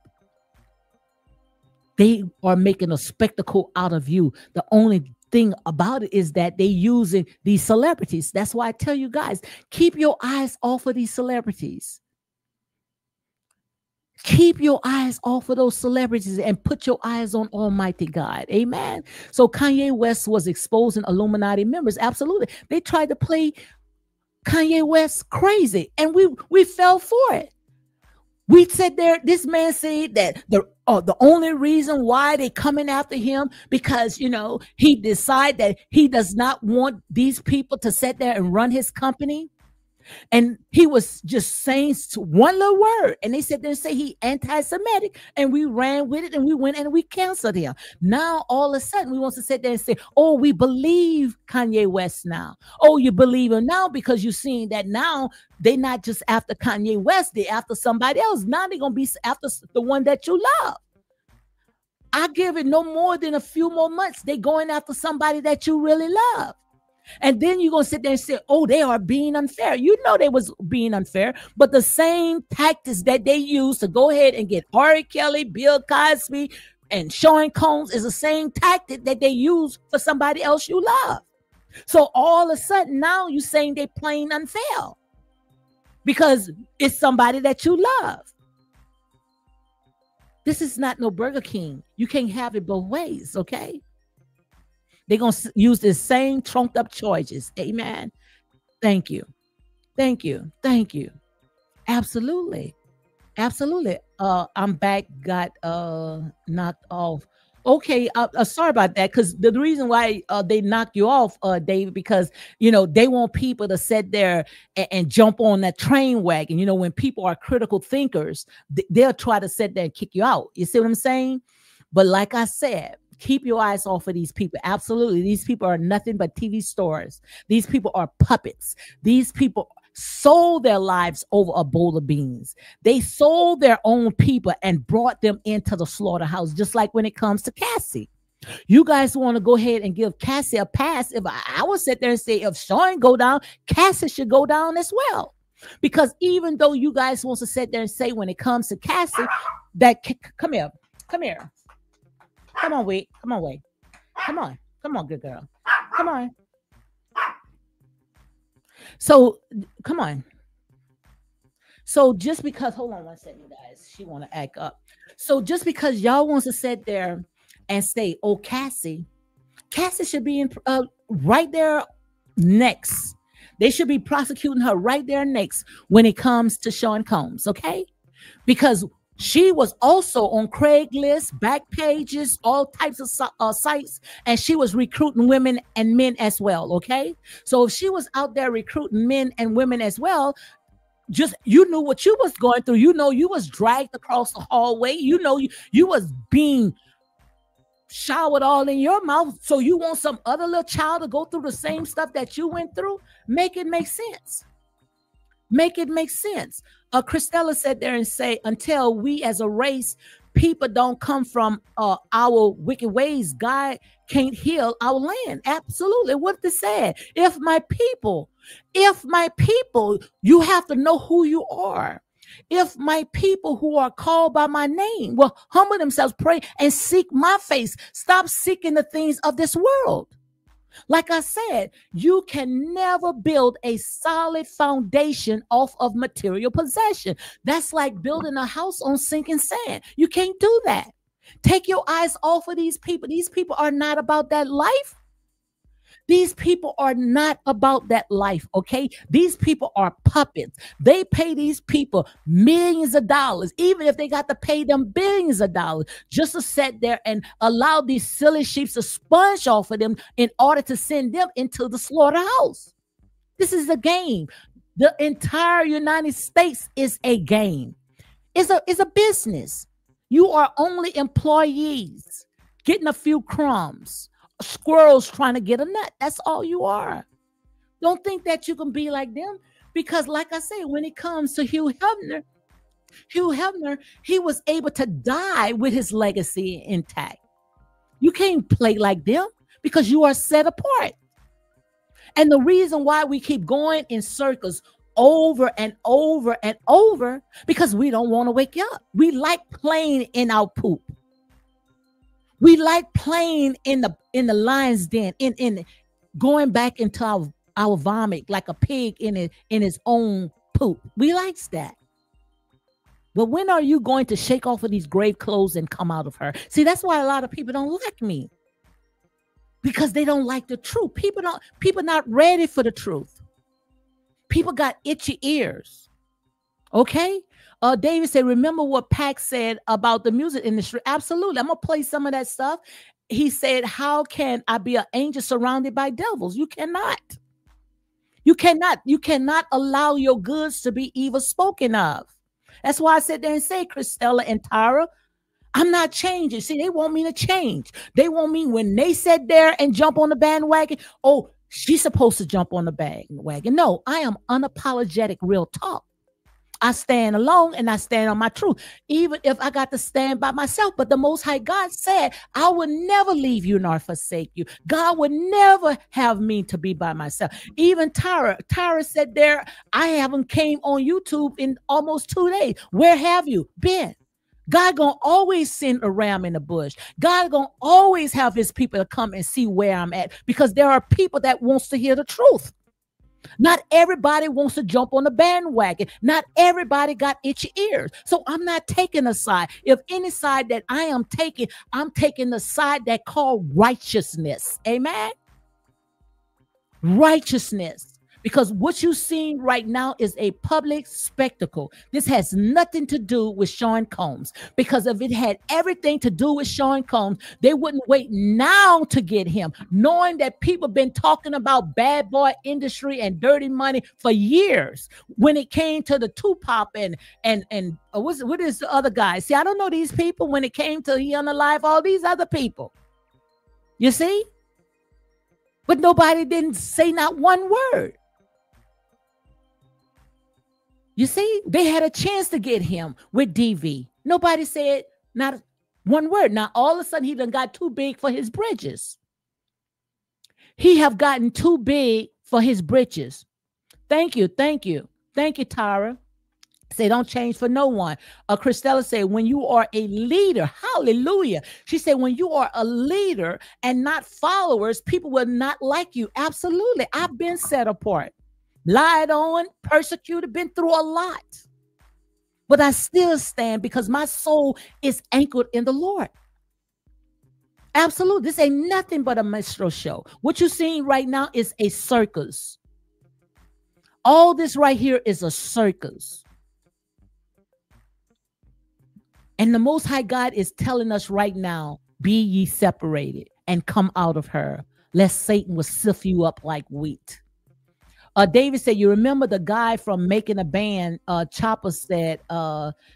They are making a spectacle out of you. The only thing about it is that they using these celebrities. That's why I tell you guys, keep your eyes off of these celebrities. Keep your eyes off of those celebrities and put your eyes on Almighty God. Amen. So Kanye West was exposing Illuminati members. Absolutely. They tried to play Kanye West crazy, and we fell for it. We said there, this man said that the only reason why they coming after him, because, you know, he decided that he does not want these people to sit there and run his company. And he was just saying one little word, and they said they say he anti-Semitic, and we ran with it, and we went and we canceled him. Now all of a sudden we want to sit there and say, oh, we believe Kanye West now. Oh, you believe him now because you're seeing that now they're not just after Kanye West, they're after somebody else. Now they're gonna be after the one that you love. I give it no more than a few more months. They're going after somebody that you really love. And then you're going to sit there and say, oh, they are being unfair. You know they was being unfair, but the same tactics that they use to go ahead and get R. Kelly, Bill Cosby, and Sean Combs is the same tactic that they use for somebody else you love. So all of a sudden now you're saying they're playing unfair because it's somebody that you love. This is not no Burger King. You can't have it both ways, okay? They're going to use the same trunked up charges. Amen. Thank you. Thank you. Thank you. Absolutely. Absolutely. I'm back, got knocked off. Okay, sorry about that. Because the reason why they knock you off, David, because they want people to sit there and jump on that train wagon. When people are critical thinkers, they'll try to sit there and kick you out. You see what I'm saying? But like I said, keep your eyes off of these people. Absolutely, these people are nothing but TV stars. These people are puppets. These people sold their lives over a bowl of beans. They sold their own people and brought them into the slaughterhouse, just like when it comes to Cassie. You guys want to go ahead and give Cassie a pass. If I would sit there and say, if Sean go down, Cassie should go down as well. Because even though you guys want to sit there and say when it comes to Cassie, that come here. Come on, wait. Come on, good girl. Come on. So come on. So just because, hold on one second, guys. She want to act up. So just because y'all wants to sit there and say, "Oh, Cassie should be in right there next." They should be prosecuting her right there next when it comes to Sean Combs, okay? Because she was also on Craigslist, back pages, all types of sites, and she was recruiting women and men as well, okay? So if she was out there recruiting men and women as well, just you knew what you was going through. You was dragged across the hallway. You was being showered all in your mouth. So you want some other little child to go through the same stuff that you went through? Make it make sense. Make it make sense. Christella said there and say, until we as a race, people don't come from our wicked ways, God can't heal our land. Absolutely. What they said. If my people, you have to know who you are. If my people who are called by my name will humble themselves, pray, and seek my face, stop seeking the things of this world. Like I said, you can never build a solid foundation off of material possession. That's like building a house on sinking sand. You can't do that. Take your eyes off of these people. These people are not about that life. These people are not about that life, okay? These people are puppets. They pay these people millions of dollars, even if they got to pay them billions of dollars, just to sit there and allow these silly sheep to sponge off of them in order to send them into the slaughterhouse. This is a game. The entire United States is a game. It's a business. You are only employees getting a few crumbs. Squirrels trying to get a nut. That's all you are. Don't think that you can be like them, because like I say, when it comes to Hugh Hefner, he was able to die with his legacy intact. You can't play like them because you are set apart. And the reason why we keep going in circles over and over and over, because we don't want to wake up. We like playing in our poop. We like playing in the lion's den, in going back into our vomit like a pig in his own poop. We likes that. But when are you going to shake off of these grave clothes and come out of her? See, that's why a lot of people don't like me, because they don't like the truth. People not ready for the truth. People got itchy ears. Okay. David said, remember what Pac said about the music industry? Absolutely. I'm going to play some of that stuff. He said, how can I be an angel surrounded by devils? You cannot. You cannot allow your goods to be evil spoken of. That's why I sit there and say, Christella and Tyra, I'm not changing. See, they want me to change. They want me, when they sit there and jump on the bandwagon, oh, she's supposed to jump on the bandwagon. No, I am unapologetic real talk. I stand alone and I stand on my truth, even if I got to stand by myself. But the Most High God said, I will never leave you nor forsake you. God would never have me to be by myself. Even Tyra said there, I haven't came on YouTube in almost 2 days. Where have you been? God gonna always send a ram in the bush. God gonna always have his people to come and see where I'm at, because there are people that wants to hear the truth. Not everybody wants to jump on the bandwagon. Not everybody got itchy ears. So I'm not taking a side. If any side that I'm taking the side that called righteousness. Amen. Righteousness. Because what you're seeing right now is a public spectacle. This has nothing to do with Sean Combs. Because if it had everything to do with Sean Combs, they wouldn't wait now to get him, knowing that people been talking about bad boy industry and dirty money for years. When it came to the Tupac and what is the other guy? See, I don't know these people. When it came to He Unalive, all these other people, you see, but nobody didn't say not one word. You see, they had a chance to get him with DV. Nobody said not one word. Now, all of a sudden, he done got too big for his britches. He have gotten too big for his britches. Thank you. Thank you. Thank you, Tara. Say, don't change for no one. Christella said, when you are a leader, hallelujah. She said, when you are a leader and not followers, people will not like you. Absolutely. I've been set apart. Lied on, persecuted, been through a lot. But I still stand because my soul is anchored in the Lord. Absolutely. This ain't nothing but a minstrel show. What you're seeing right now is a circus. All this right here is a circus. And the Most High God is telling us right now, be ye separated and come out of her, lest Satan will sift you up like wheat. David said, you remember the guy from Making a Band, Chopper said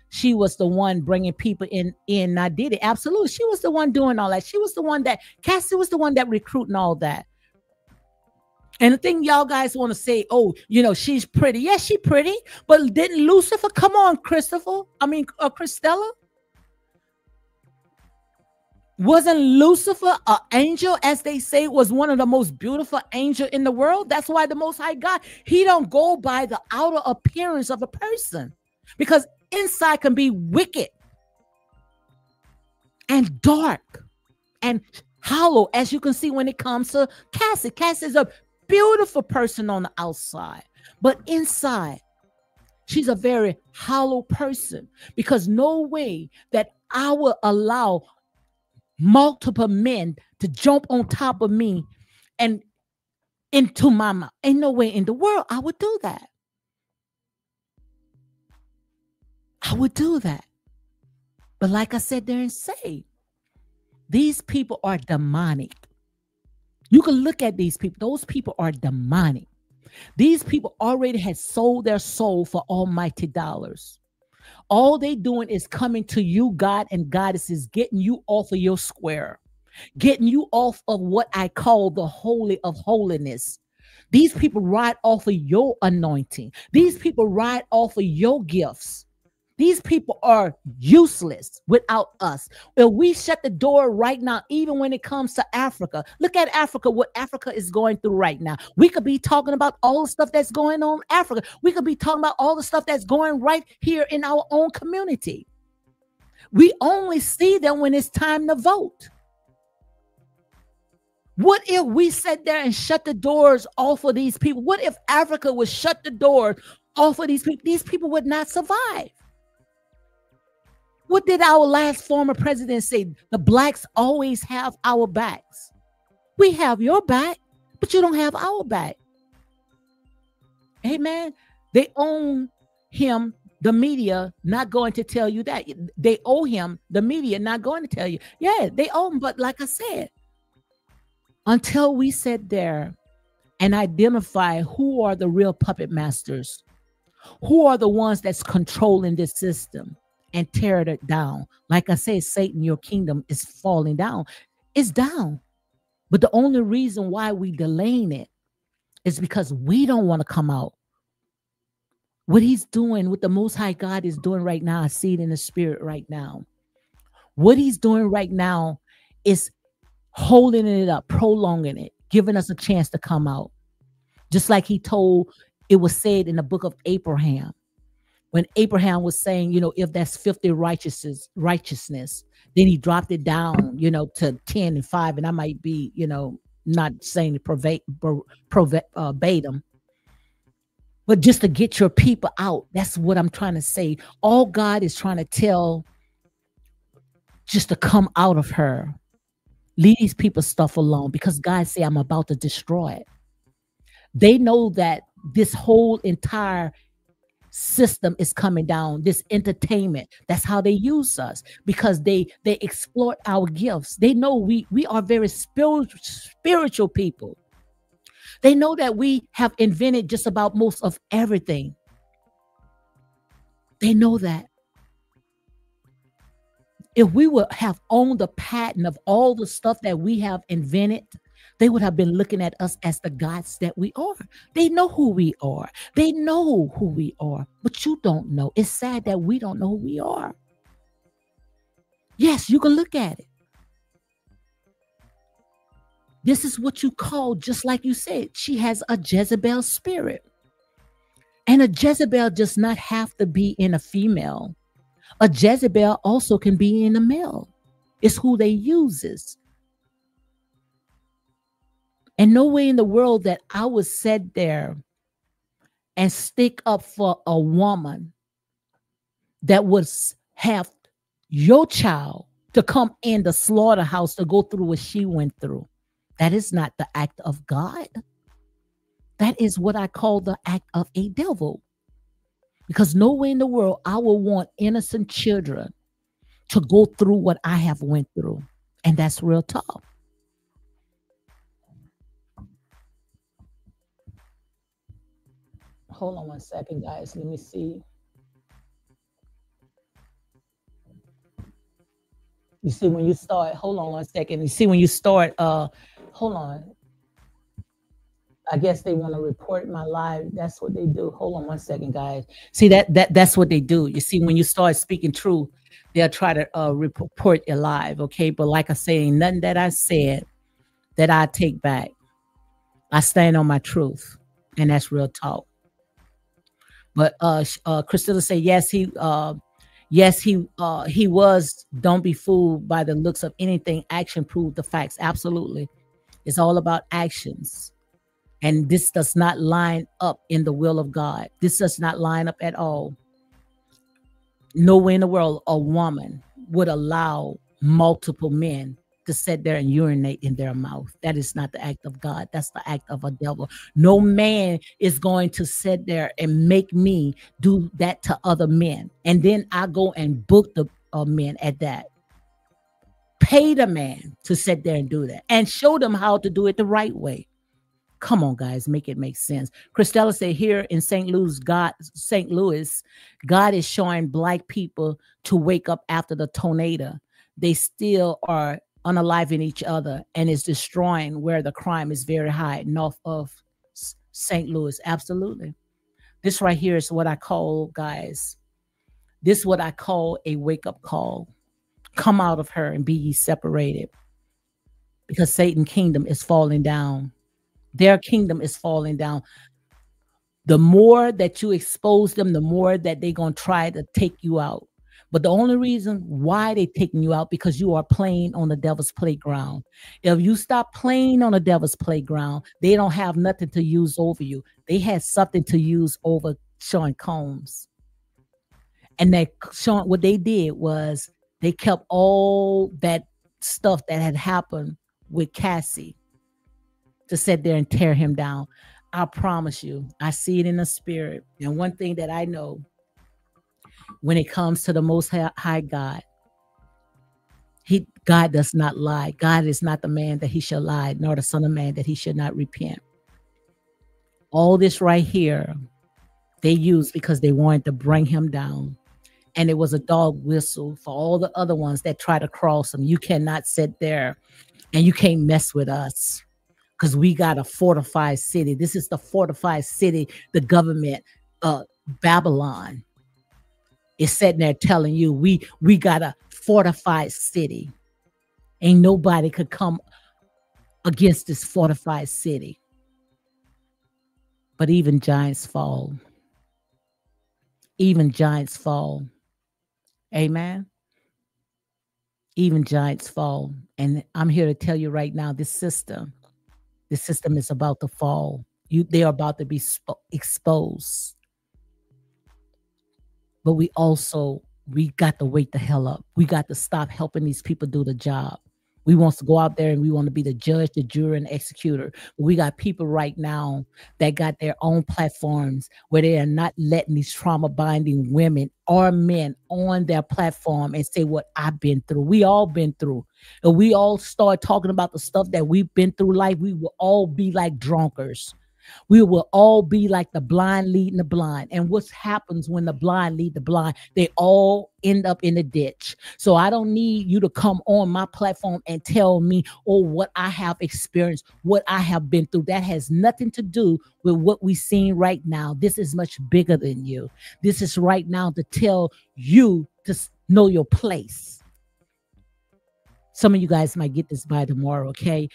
she was the one bringing people in. I did it. Absolutely. She was the one doing all that. She was the one that, Cassie was the one that recruiting all that. And the thing y'all guys want to say, oh, you know, she's pretty. Yes, she's pretty. But didn't Lucifer, come on, Christella? Wasn't Lucifer an angel, as they say, was one of the most beautiful angels in the world? That's why the Most High God, he don't go by the outer appearance of a person, because inside can be wicked and dark and hollow, as you can see when it comes to Cassie. Cassie is a beautiful person on the outside, but inside, she's a very hollow person, because no way that I will allow multiple men to jump on top of me and into my mouth. Ain't no way in the world I would do that. I would do that. But like I said there and say, these people are demonic. You can look at these people. Those people are demonic. These people already had sold their soul for almighty dollars. All they doing is coming to you, God and goddesses, getting you off of your square, getting you off of what I call the holy of holiness. These people ride off of your anointing. These people ride off of your gifts. These people are useless without us. If we shut the door right now, even when it comes to Africa, look at Africa, what Africa is going through right now. We could be talking about all the stuff that's going on in Africa. We could be talking about all the stuff that's going right here in our own community. We only see them when it's time to vote. What if we sat there and shut the doors off of these people? What if Africa would shut the door off of these people? These people would not survive. What did our last former president say? The blacks always have our backs. We have your back, but you don't have our back. Amen. They own him, the media, not going to tell you that. They owe him, the media, not going to tell you. Yeah, they owe him, but like I said, until we sit there and identify who are the real puppet masters, who are the ones that's controlling this system, and tear it down. Like I say, Satan, your kingdom is falling down. It's down. But the only reason why we delaying it is because we don't want to come out. What he's doing, what the Most High God is doing right now, I see it in the spirit right now. What he's doing right now is holding it up, prolonging it, giving us a chance to come out. Just like he told, it was said in the book of Abraham, when Abraham was saying, you know, if that's 50 righteousness, then he dropped it down, you know, to 10 and 5. And I might be, you know, not saying it verbatim, but just to get your people out. That's what I'm trying to say. All God is trying to tell, just to come out of her. Leave these people's stuff alone, because God say, I'm about to destroy it. They know that this whole entire system is coming down, this entertainment. That's how they use us, because they exploit our gifts. They know we are very spiritual people. They know that we have invented just about most of everything. They know that. If we would have owned the patent of all the stuff that we have invented, they would have been looking at us as the gods that we are. They know who we are. They know who we are, but you don't know. It's sad that we don't know who we are. Yes, you can look at it. This is what you call, just like you said, she has a Jezebel spirit. And a Jezebel does not have to be in a female. A Jezebel also can be in a male. It's who they uses. And no way in the world that I would sit there and stick up for a woman that would have your child to come in the slaughterhouse to go through what she went through. That is not the act of God. That is what I call the act of a devil. Because no way in the world I will want innocent children to go through what I have went through. And that's real talk. Hold on one second, guys. Let me see. You see, when you start, hold on one second. You see, when you start, hold on. I guess they want to report my live. That's what they do. Hold on one second, guys. See, that's what they do. You see, when you start speaking truth, they'll try to report your live. Okay, but like I say, ain't nothing that I said that I take back. I stand on my truth, and that's real talk. But Christina said yes, he was. Don't be fooled by the looks of anything. Action proved the facts. Absolutely, it's all about actions. And this does not line up in the will of God. This does not line up at all. Nowhere in the world a woman would allow multiple men to sit there and urinate in their mouth. That is not the act of God. That's the act of a devil. No man is going to sit there and make me do that to other men. And then I go and book the men at that. Pay the man to sit there and do that and show them how to do it the right way. Come on, guys, make it make sense. Christella said here in St. Louis, God is showing Black people to wake up after the tornado. They still are unaliving each other and is destroying where the crime is very high, north of St. Louis. Absolutely. This right here is what I call, guys, this is what I call a wake-up call. Come out of her and be ye separated, because Satan's kingdom is falling down. Their kingdom is falling down. The more that you expose them, the more that they're going to try to take you out. But the only reason why they're taking you out, because you are playing on the devil's playground. If you stop playing on the devil's playground, they don't have nothing to use over you. They had something to use over Sean Combs. And that Sean, what they did was they kept all that stuff that had happened with Cassie to sit there and tear him down. I promise you, I see it in the spirit. And one thing that I know, when it comes to the Most High God, God does not lie. God is not the man that he shall lie, nor the son of man that he should not repent. All this right here, they used because they wanted to bring him down. And it was a dog whistle for all the other ones that try to cross him. You cannot sit there and you can't mess with us, because we got a fortified city. This is the fortified city, the government, Babylon is sitting there telling you we got a fortified city. Ain't nobody could come against this fortified city. But even giants fall. Even giants fall. Amen. Even giants fall. And I'm here to tell you right now, this system is about to fall. They are about to be exposed. But we got to wake the hell up. We got to stop helping these people do the job. We want to go out there and we want to be the judge, the juror, and executor. We got people right now that got their own platforms where they are not letting these trauma binding women or men on their platform and say what I've been through. We all been through. And we all start talking about the stuff that we've been through life. We will all be like drunkards. We will all be like the blind leading the blind. And what happens when the blind lead the blind? They all end up in the ditch. So I don't need you to come on my platform and tell me, oh, what I have experienced, what I have been through. That has nothing to do with what we're seeing right now. This is much bigger than you. This is right now to tell you to know your place. Some of you guys might get this by tomorrow, okay?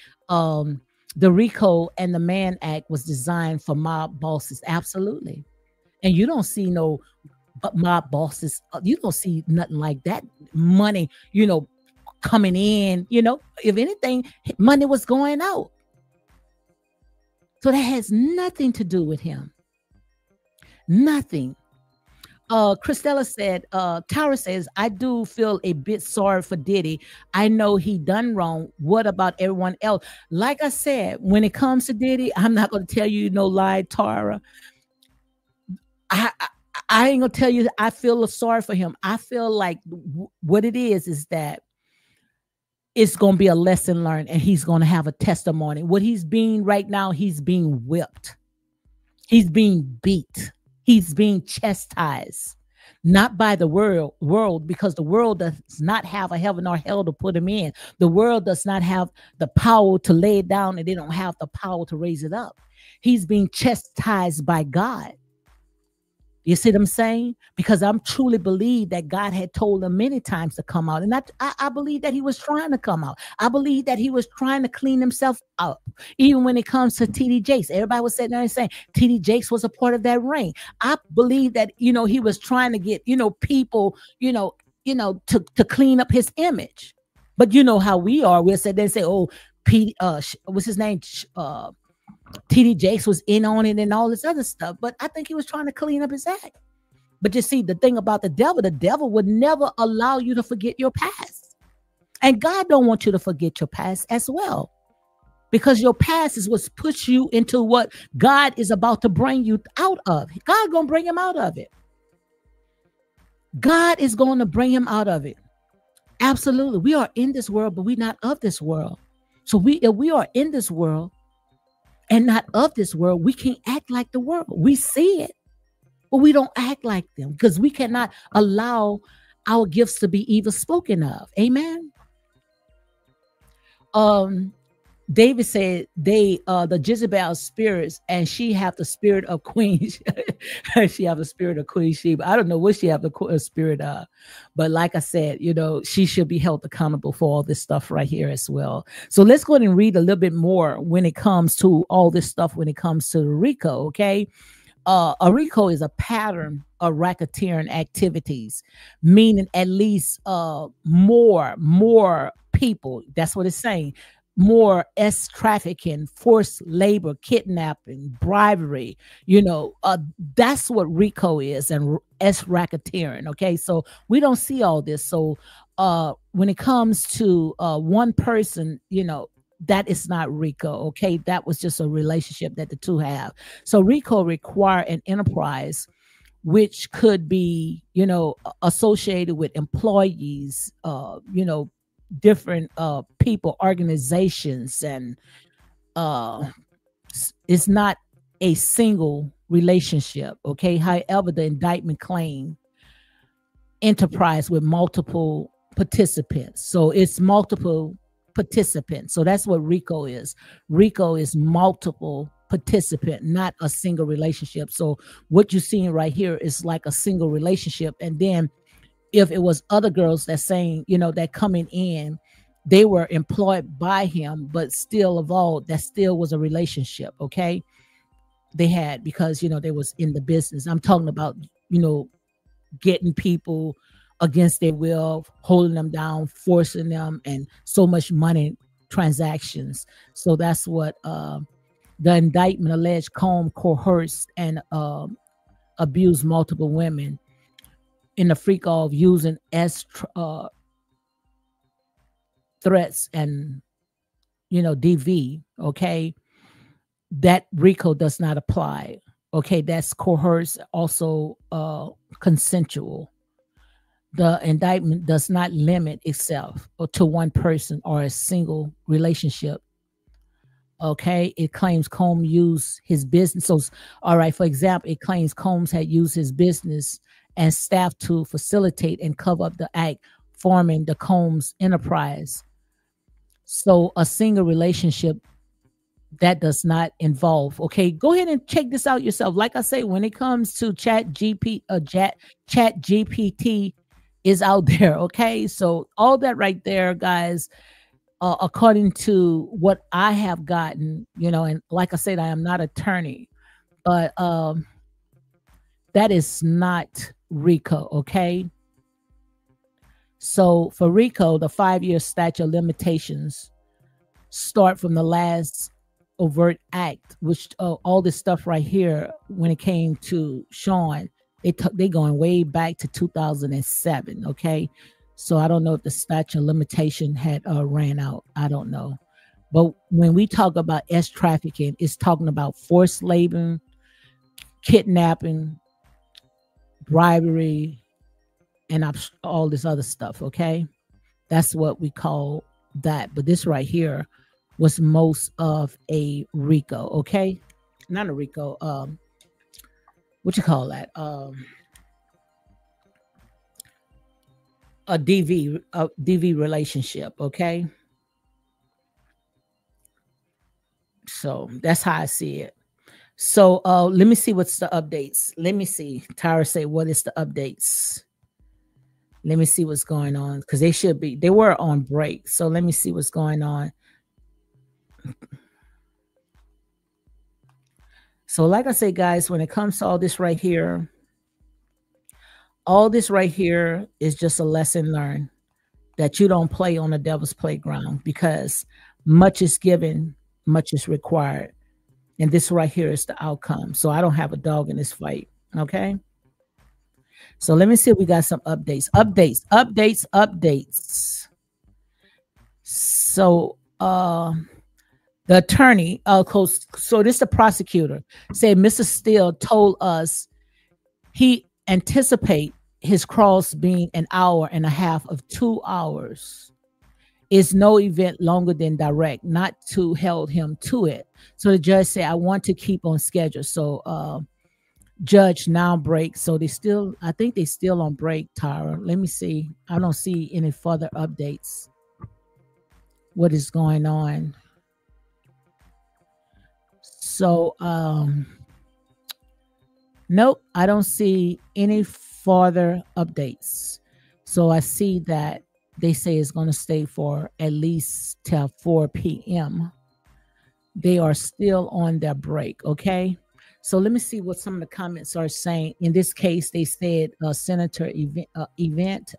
The RICO and the Mann Act was designed for mob bosses. Absolutely. And you don't see no mob bosses. You don't see nothing like that. Money, coming in, if anything, money was going out. So that has nothing to do with him. Nothing. Christella said, Tara says, I do feel a bit sorry for Diddy. I know he done wrong. What about everyone else? Like I said, when it comes to Diddy, I'm not going to tell you no lie, Tara. I ain't going to tell you I feel sorry for him. I feel like what it is that it's going to be a lesson learned and he's going to have a testimony. What he's being right now, he's being whipped. He's being beat. He's being chastised, not by the world, because the world does not have a heaven or hell to put him in. The world does not have the power to lay it down, and they don't have the power to raise it up. He's being chastised by God. You see what I'm saying? Because I'm truly believe that God had told him many times to come out. And I believe that he was trying to come out. I believe that he was trying to clean himself up. Even when it comes to T.D. Jakes, everybody was sitting there and saying T.D. Jakes was a part of that ring. I believe that, he was trying to get, people, to clean up his image. But you know how we are. We'll sit there and say, oh, what's his name? T.D. Jakes was in on it and all this other stuff, but I think he was trying to clean up his act. But you see, the thing about the devil would never allow you to forget your past. And God don't want you to forget your past as well, because your past is what's pushed you into what God is about to bring you out of. God going to bring him out of it. God is going to bring him out of it. Absolutely. We are in this world, but we're not of this world. So if we are in this world, and not of this world, we can't act like the world. We see it, but we don't act like them because we cannot allow our gifts to be evil spoken of. Amen. David said the Jezebel spirits, and she have the spirit of Queen. She have the spirit of Queen Sheba. I don't know what she have the spirit of, but like I said, she should be held accountable for all this stuff right here as well. So let's go ahead and read a little bit more when it comes to all this stuff. When it comes to RICO, okay. A RICO is a pattern of racketeering activities, meaning at least more people. That's what it's saying. More trafficking, forced labor, kidnapping, bribery, that's what RICO is, and racketeering. Okay, so we don't see all this. So when it comes to one person, that is not RICO. Okay, that was just a relationship that the two have. So RICO require an enterprise which could be, associated with employees, different people, organizations, and it's not a single relationship. Okay, however, the indictment claim enterprise with multiple participants, so it's multiple participants. So that's what RICO is. RICO is multiple participant, not a single relationship. So what you're seeing right here is like a single relationship, and then if it was other girls that saying, that coming in, they were employed by him, but still evolved, that still was a relationship. Okay. They had, because, they was in the business. I'm talking about, getting people against their will, holding them down, forcing them, and so much money transactions. So that's what the indictment alleged coerced and abused multiple women in the freak of using threats and, DV, okay, that RICO does not apply. Okay, that's coerced, also consensual. The indictment does not limit itself to one person or a single relationship. Okay, it claims Combs used his business. So, all right, for example, it claims Combs had used his business and staff to facilitate and cover up the act, forming the Combs enterprise. So, a single relationship that does not involve. Okay, go ahead and check this out yourself. Like I say, when it comes to Chat GPT is out there. Okay, so all that right there, guys. According to what I have gotten, and like I said, I am not an attorney, but that is not RICO. Okay, so for RICO, the 5-year statute of limitations start from the last overt act, which all this stuff right here, when it came to Sean, they going way back to 2007. Okay, so I don't know if the statute of limitation had ran out. I don't know, but when we talk about trafficking, it's talking about forced labor, kidnapping, bribery, and all this other stuff. Okay, that's what we call that. But this right here was most of a RICO. Okay, not a RICO. What you call that? A DV relationship. Okay, so that's how I see it. So let me see what's the updates. Let me see. Tyra say, what is the updates? Let me see what's going on, because they were on break. So let me see what's going on. So like I say, guys, when it comes to all this right here is just a lesson learned that you don't play on the devil's playground, because much is given, much is required. And this right here is the outcome. So I don't have a dog in this fight. Okay. So let me see if we got some updates. Updates. So the attorney, so this the prosecutor, said Mr. Steele told us he anticipate his cross being an hour and a half of 2 hours. Is no event longer than direct, not to held him to it. So the judge said, I want to keep on schedule. So judge now break. So I think they still on break, Tyra. Let me see. I don't see any further updates. What is going on? So nope, I don't see any further updates. So I see that they say it's going to stay for at least till 4 p.m. They are still on their break. Okay. So let me see what some of the comments are saying. In this case, they said Senator Event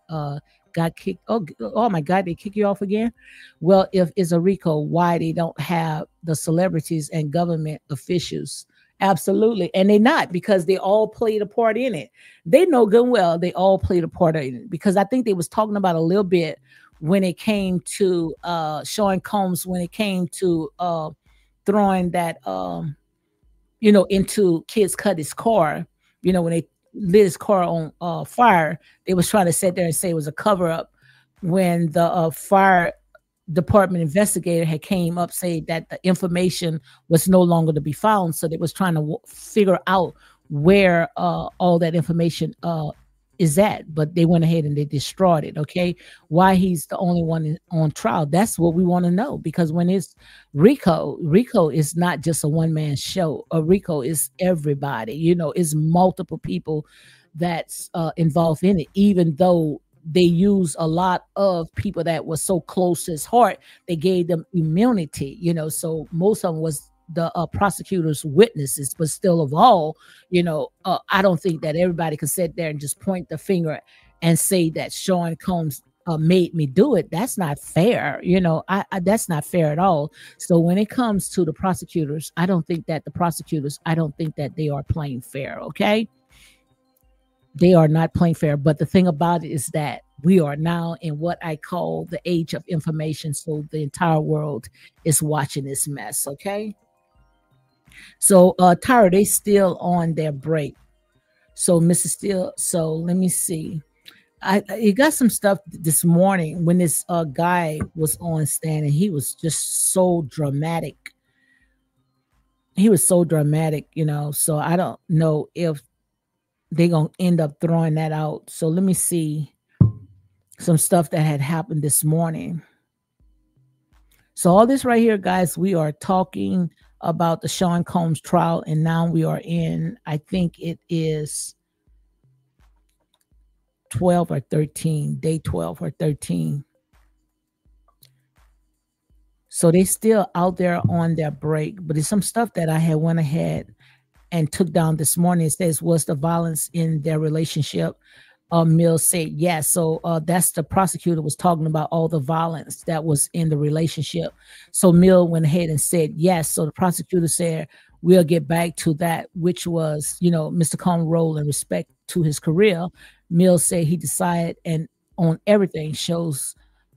got kicked. Oh my God, they kick you off again? Well, if it's a RICO, why they don't have the celebrities and government officials? Absolutely. And they not, because they all played a part in it. They know good and well they all played a part in it, because I think they was talking about a little bit when it came to Sean Combs, when it came to throwing that into Kids Cuddy's car, when they lit his car on fire. They was trying to sit there and say it was a cover-up, when the fire department investigator had came up, saying that the information was no longer to be found. So they was trying to figure out where all that information is at, but they went ahead and they destroyed it. Okay, why he's the only one on trial? That's what we want to know, because when it's RICO is not just a one-man show. A RICO is everybody. It's multiple people that's involved in it. Even though they use a lot of people that were so close to his heart, they gave them immunity. So most of them was the prosecutor's witnesses, but still of all, I don't think that everybody could sit there and just point the finger and say that Sean Combs made me do it. That's not fair. That's not fair at all. So when it comes to the prosecutors, I don't think that they are playing fair. Okay. They are not playing fair. But the thing about it is that we are now in what I call the age of information. So the entire world is watching this mess. Okay. So Tyra, they still on their break. So Mrs. Steele, so let me see. You got some stuff this morning when this guy was on stand, and he was just so dramatic. He was so dramatic, you know. So I don't know if they're gonna end up throwing that out. So let me see some stuff that had happened this morning. So all this right here, guys, we are talking about the Sean Combs trial, and now we are in, I think it is 12 or 13, day 12 or 13. So they still out there on their break, but it's some stuff that I had went ahead and took down this morning. It says, was the violence in their relationship? Mills said yes. So that's the prosecutor was talking about all the violence that was in the relationship. So Mill went ahead and said yes. So the prosecutor said, we'll get back to that, which was, you know, Mr. Combs' role in respect to his career. Mills said he decided and on everything shows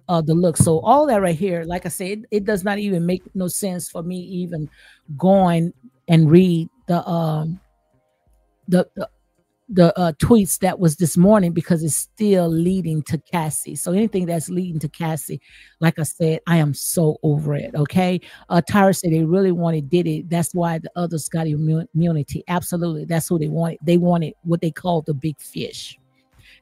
the look. So all that right here, like I said, it does not even make no sense for me even going and read the tweets that was this morning, because it's still leading to Cassie. So anything that's leading to Cassie, like I said, I am so over it. Okay. Tyra said they really wanted Diddy. That's why the others got immunity. Absolutely. That's who they wanted. They wanted what they called the big fish.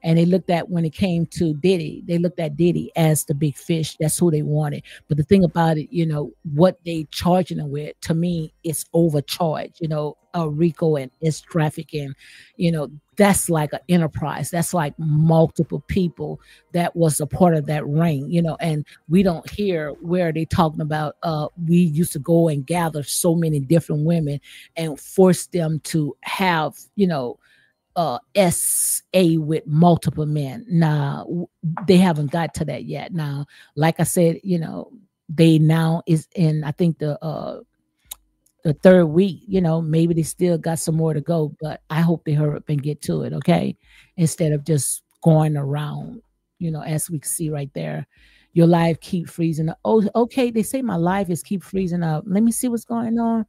And they looked at, when it came to Diddy, they looked at Diddy as the big fish. That's who they wanted. But the thing about it, you know, what they charging them with, to me, it's overcharged. You know, RICO and it's trafficking, you know, that's like an enterprise. That's like multiple people that was a part of that ring, you know, and we don't hear where they talking about, we used to go and gather so many different women and force them to have, you know, SA with multiple men. Now, they haven't got to that yet. Now, like I said, you know, they now is in, I think the third week, you know, maybe they still got some more to go, but I hope they hurry up and get to it. Okay. Instead of just going around, you know, as we can see right there, your life keep freezing up. Oh, okay. They say my life is keep freezing up. Let me see what's going on.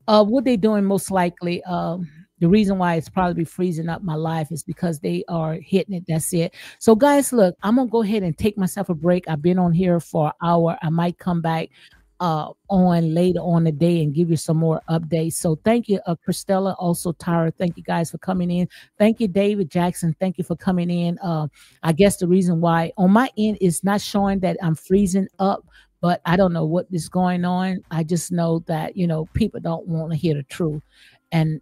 What they doing most likely, the reason why it's probably freezing up my life is because they are hitting it. That's it. So guys, look, I'm going to go ahead and take myself a break. I've been on here for an hour. I might come back on later on the day and give you some more updates. So thank you, Christella, also Tyra. Thank you guys for coming in. Thank you, David Jackson. Thank you for coming in. I guess the reason why on my end is not showing that I'm freezing up, but I don't know what is going on. I just know that, you know, people don't want to hear the truth. And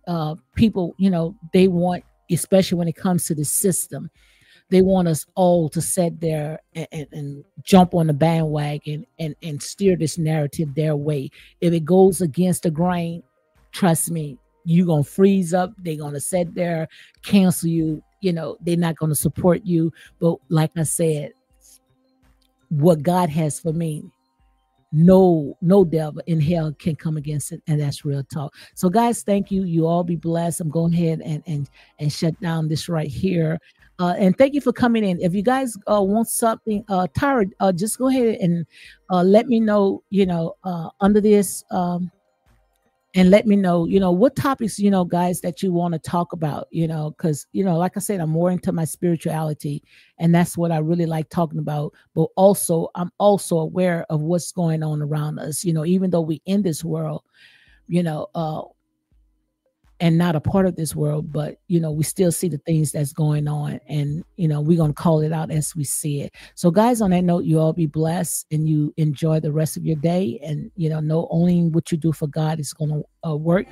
people, you know, they want, especially when it comes to the system, they want us all to sit there and jump on the bandwagon and steer this narrative their way. If it goes against the grain, trust me, you're going to freeze up. They're going to sit there, cancel you. You know, they're not going to support you. But like I said, what God has for me, no devil in hell can come against it, and that's real talk. So guys, thank you. You all be blessed. I'm going ahead and shut down this right here. And thank you for coming in. If you guys want something, Tyra, just go ahead and let me know, you know, under this, and let me know, you know, what topics, you know, guys, that you want to talk about, you know, because, you know, like I said, I'm more into my spirituality, and that's what I really like talking about. But also, I'm also aware of what's going on around us, you know, even though we in this world, you know, and not a part of this world, but, you know, we still see the things that's going on, and, you know, we're going to call it out as we see it. So guys, on that note, you all be blessed and you enjoy the rest of your day, and, you know only what you do for God is going to work.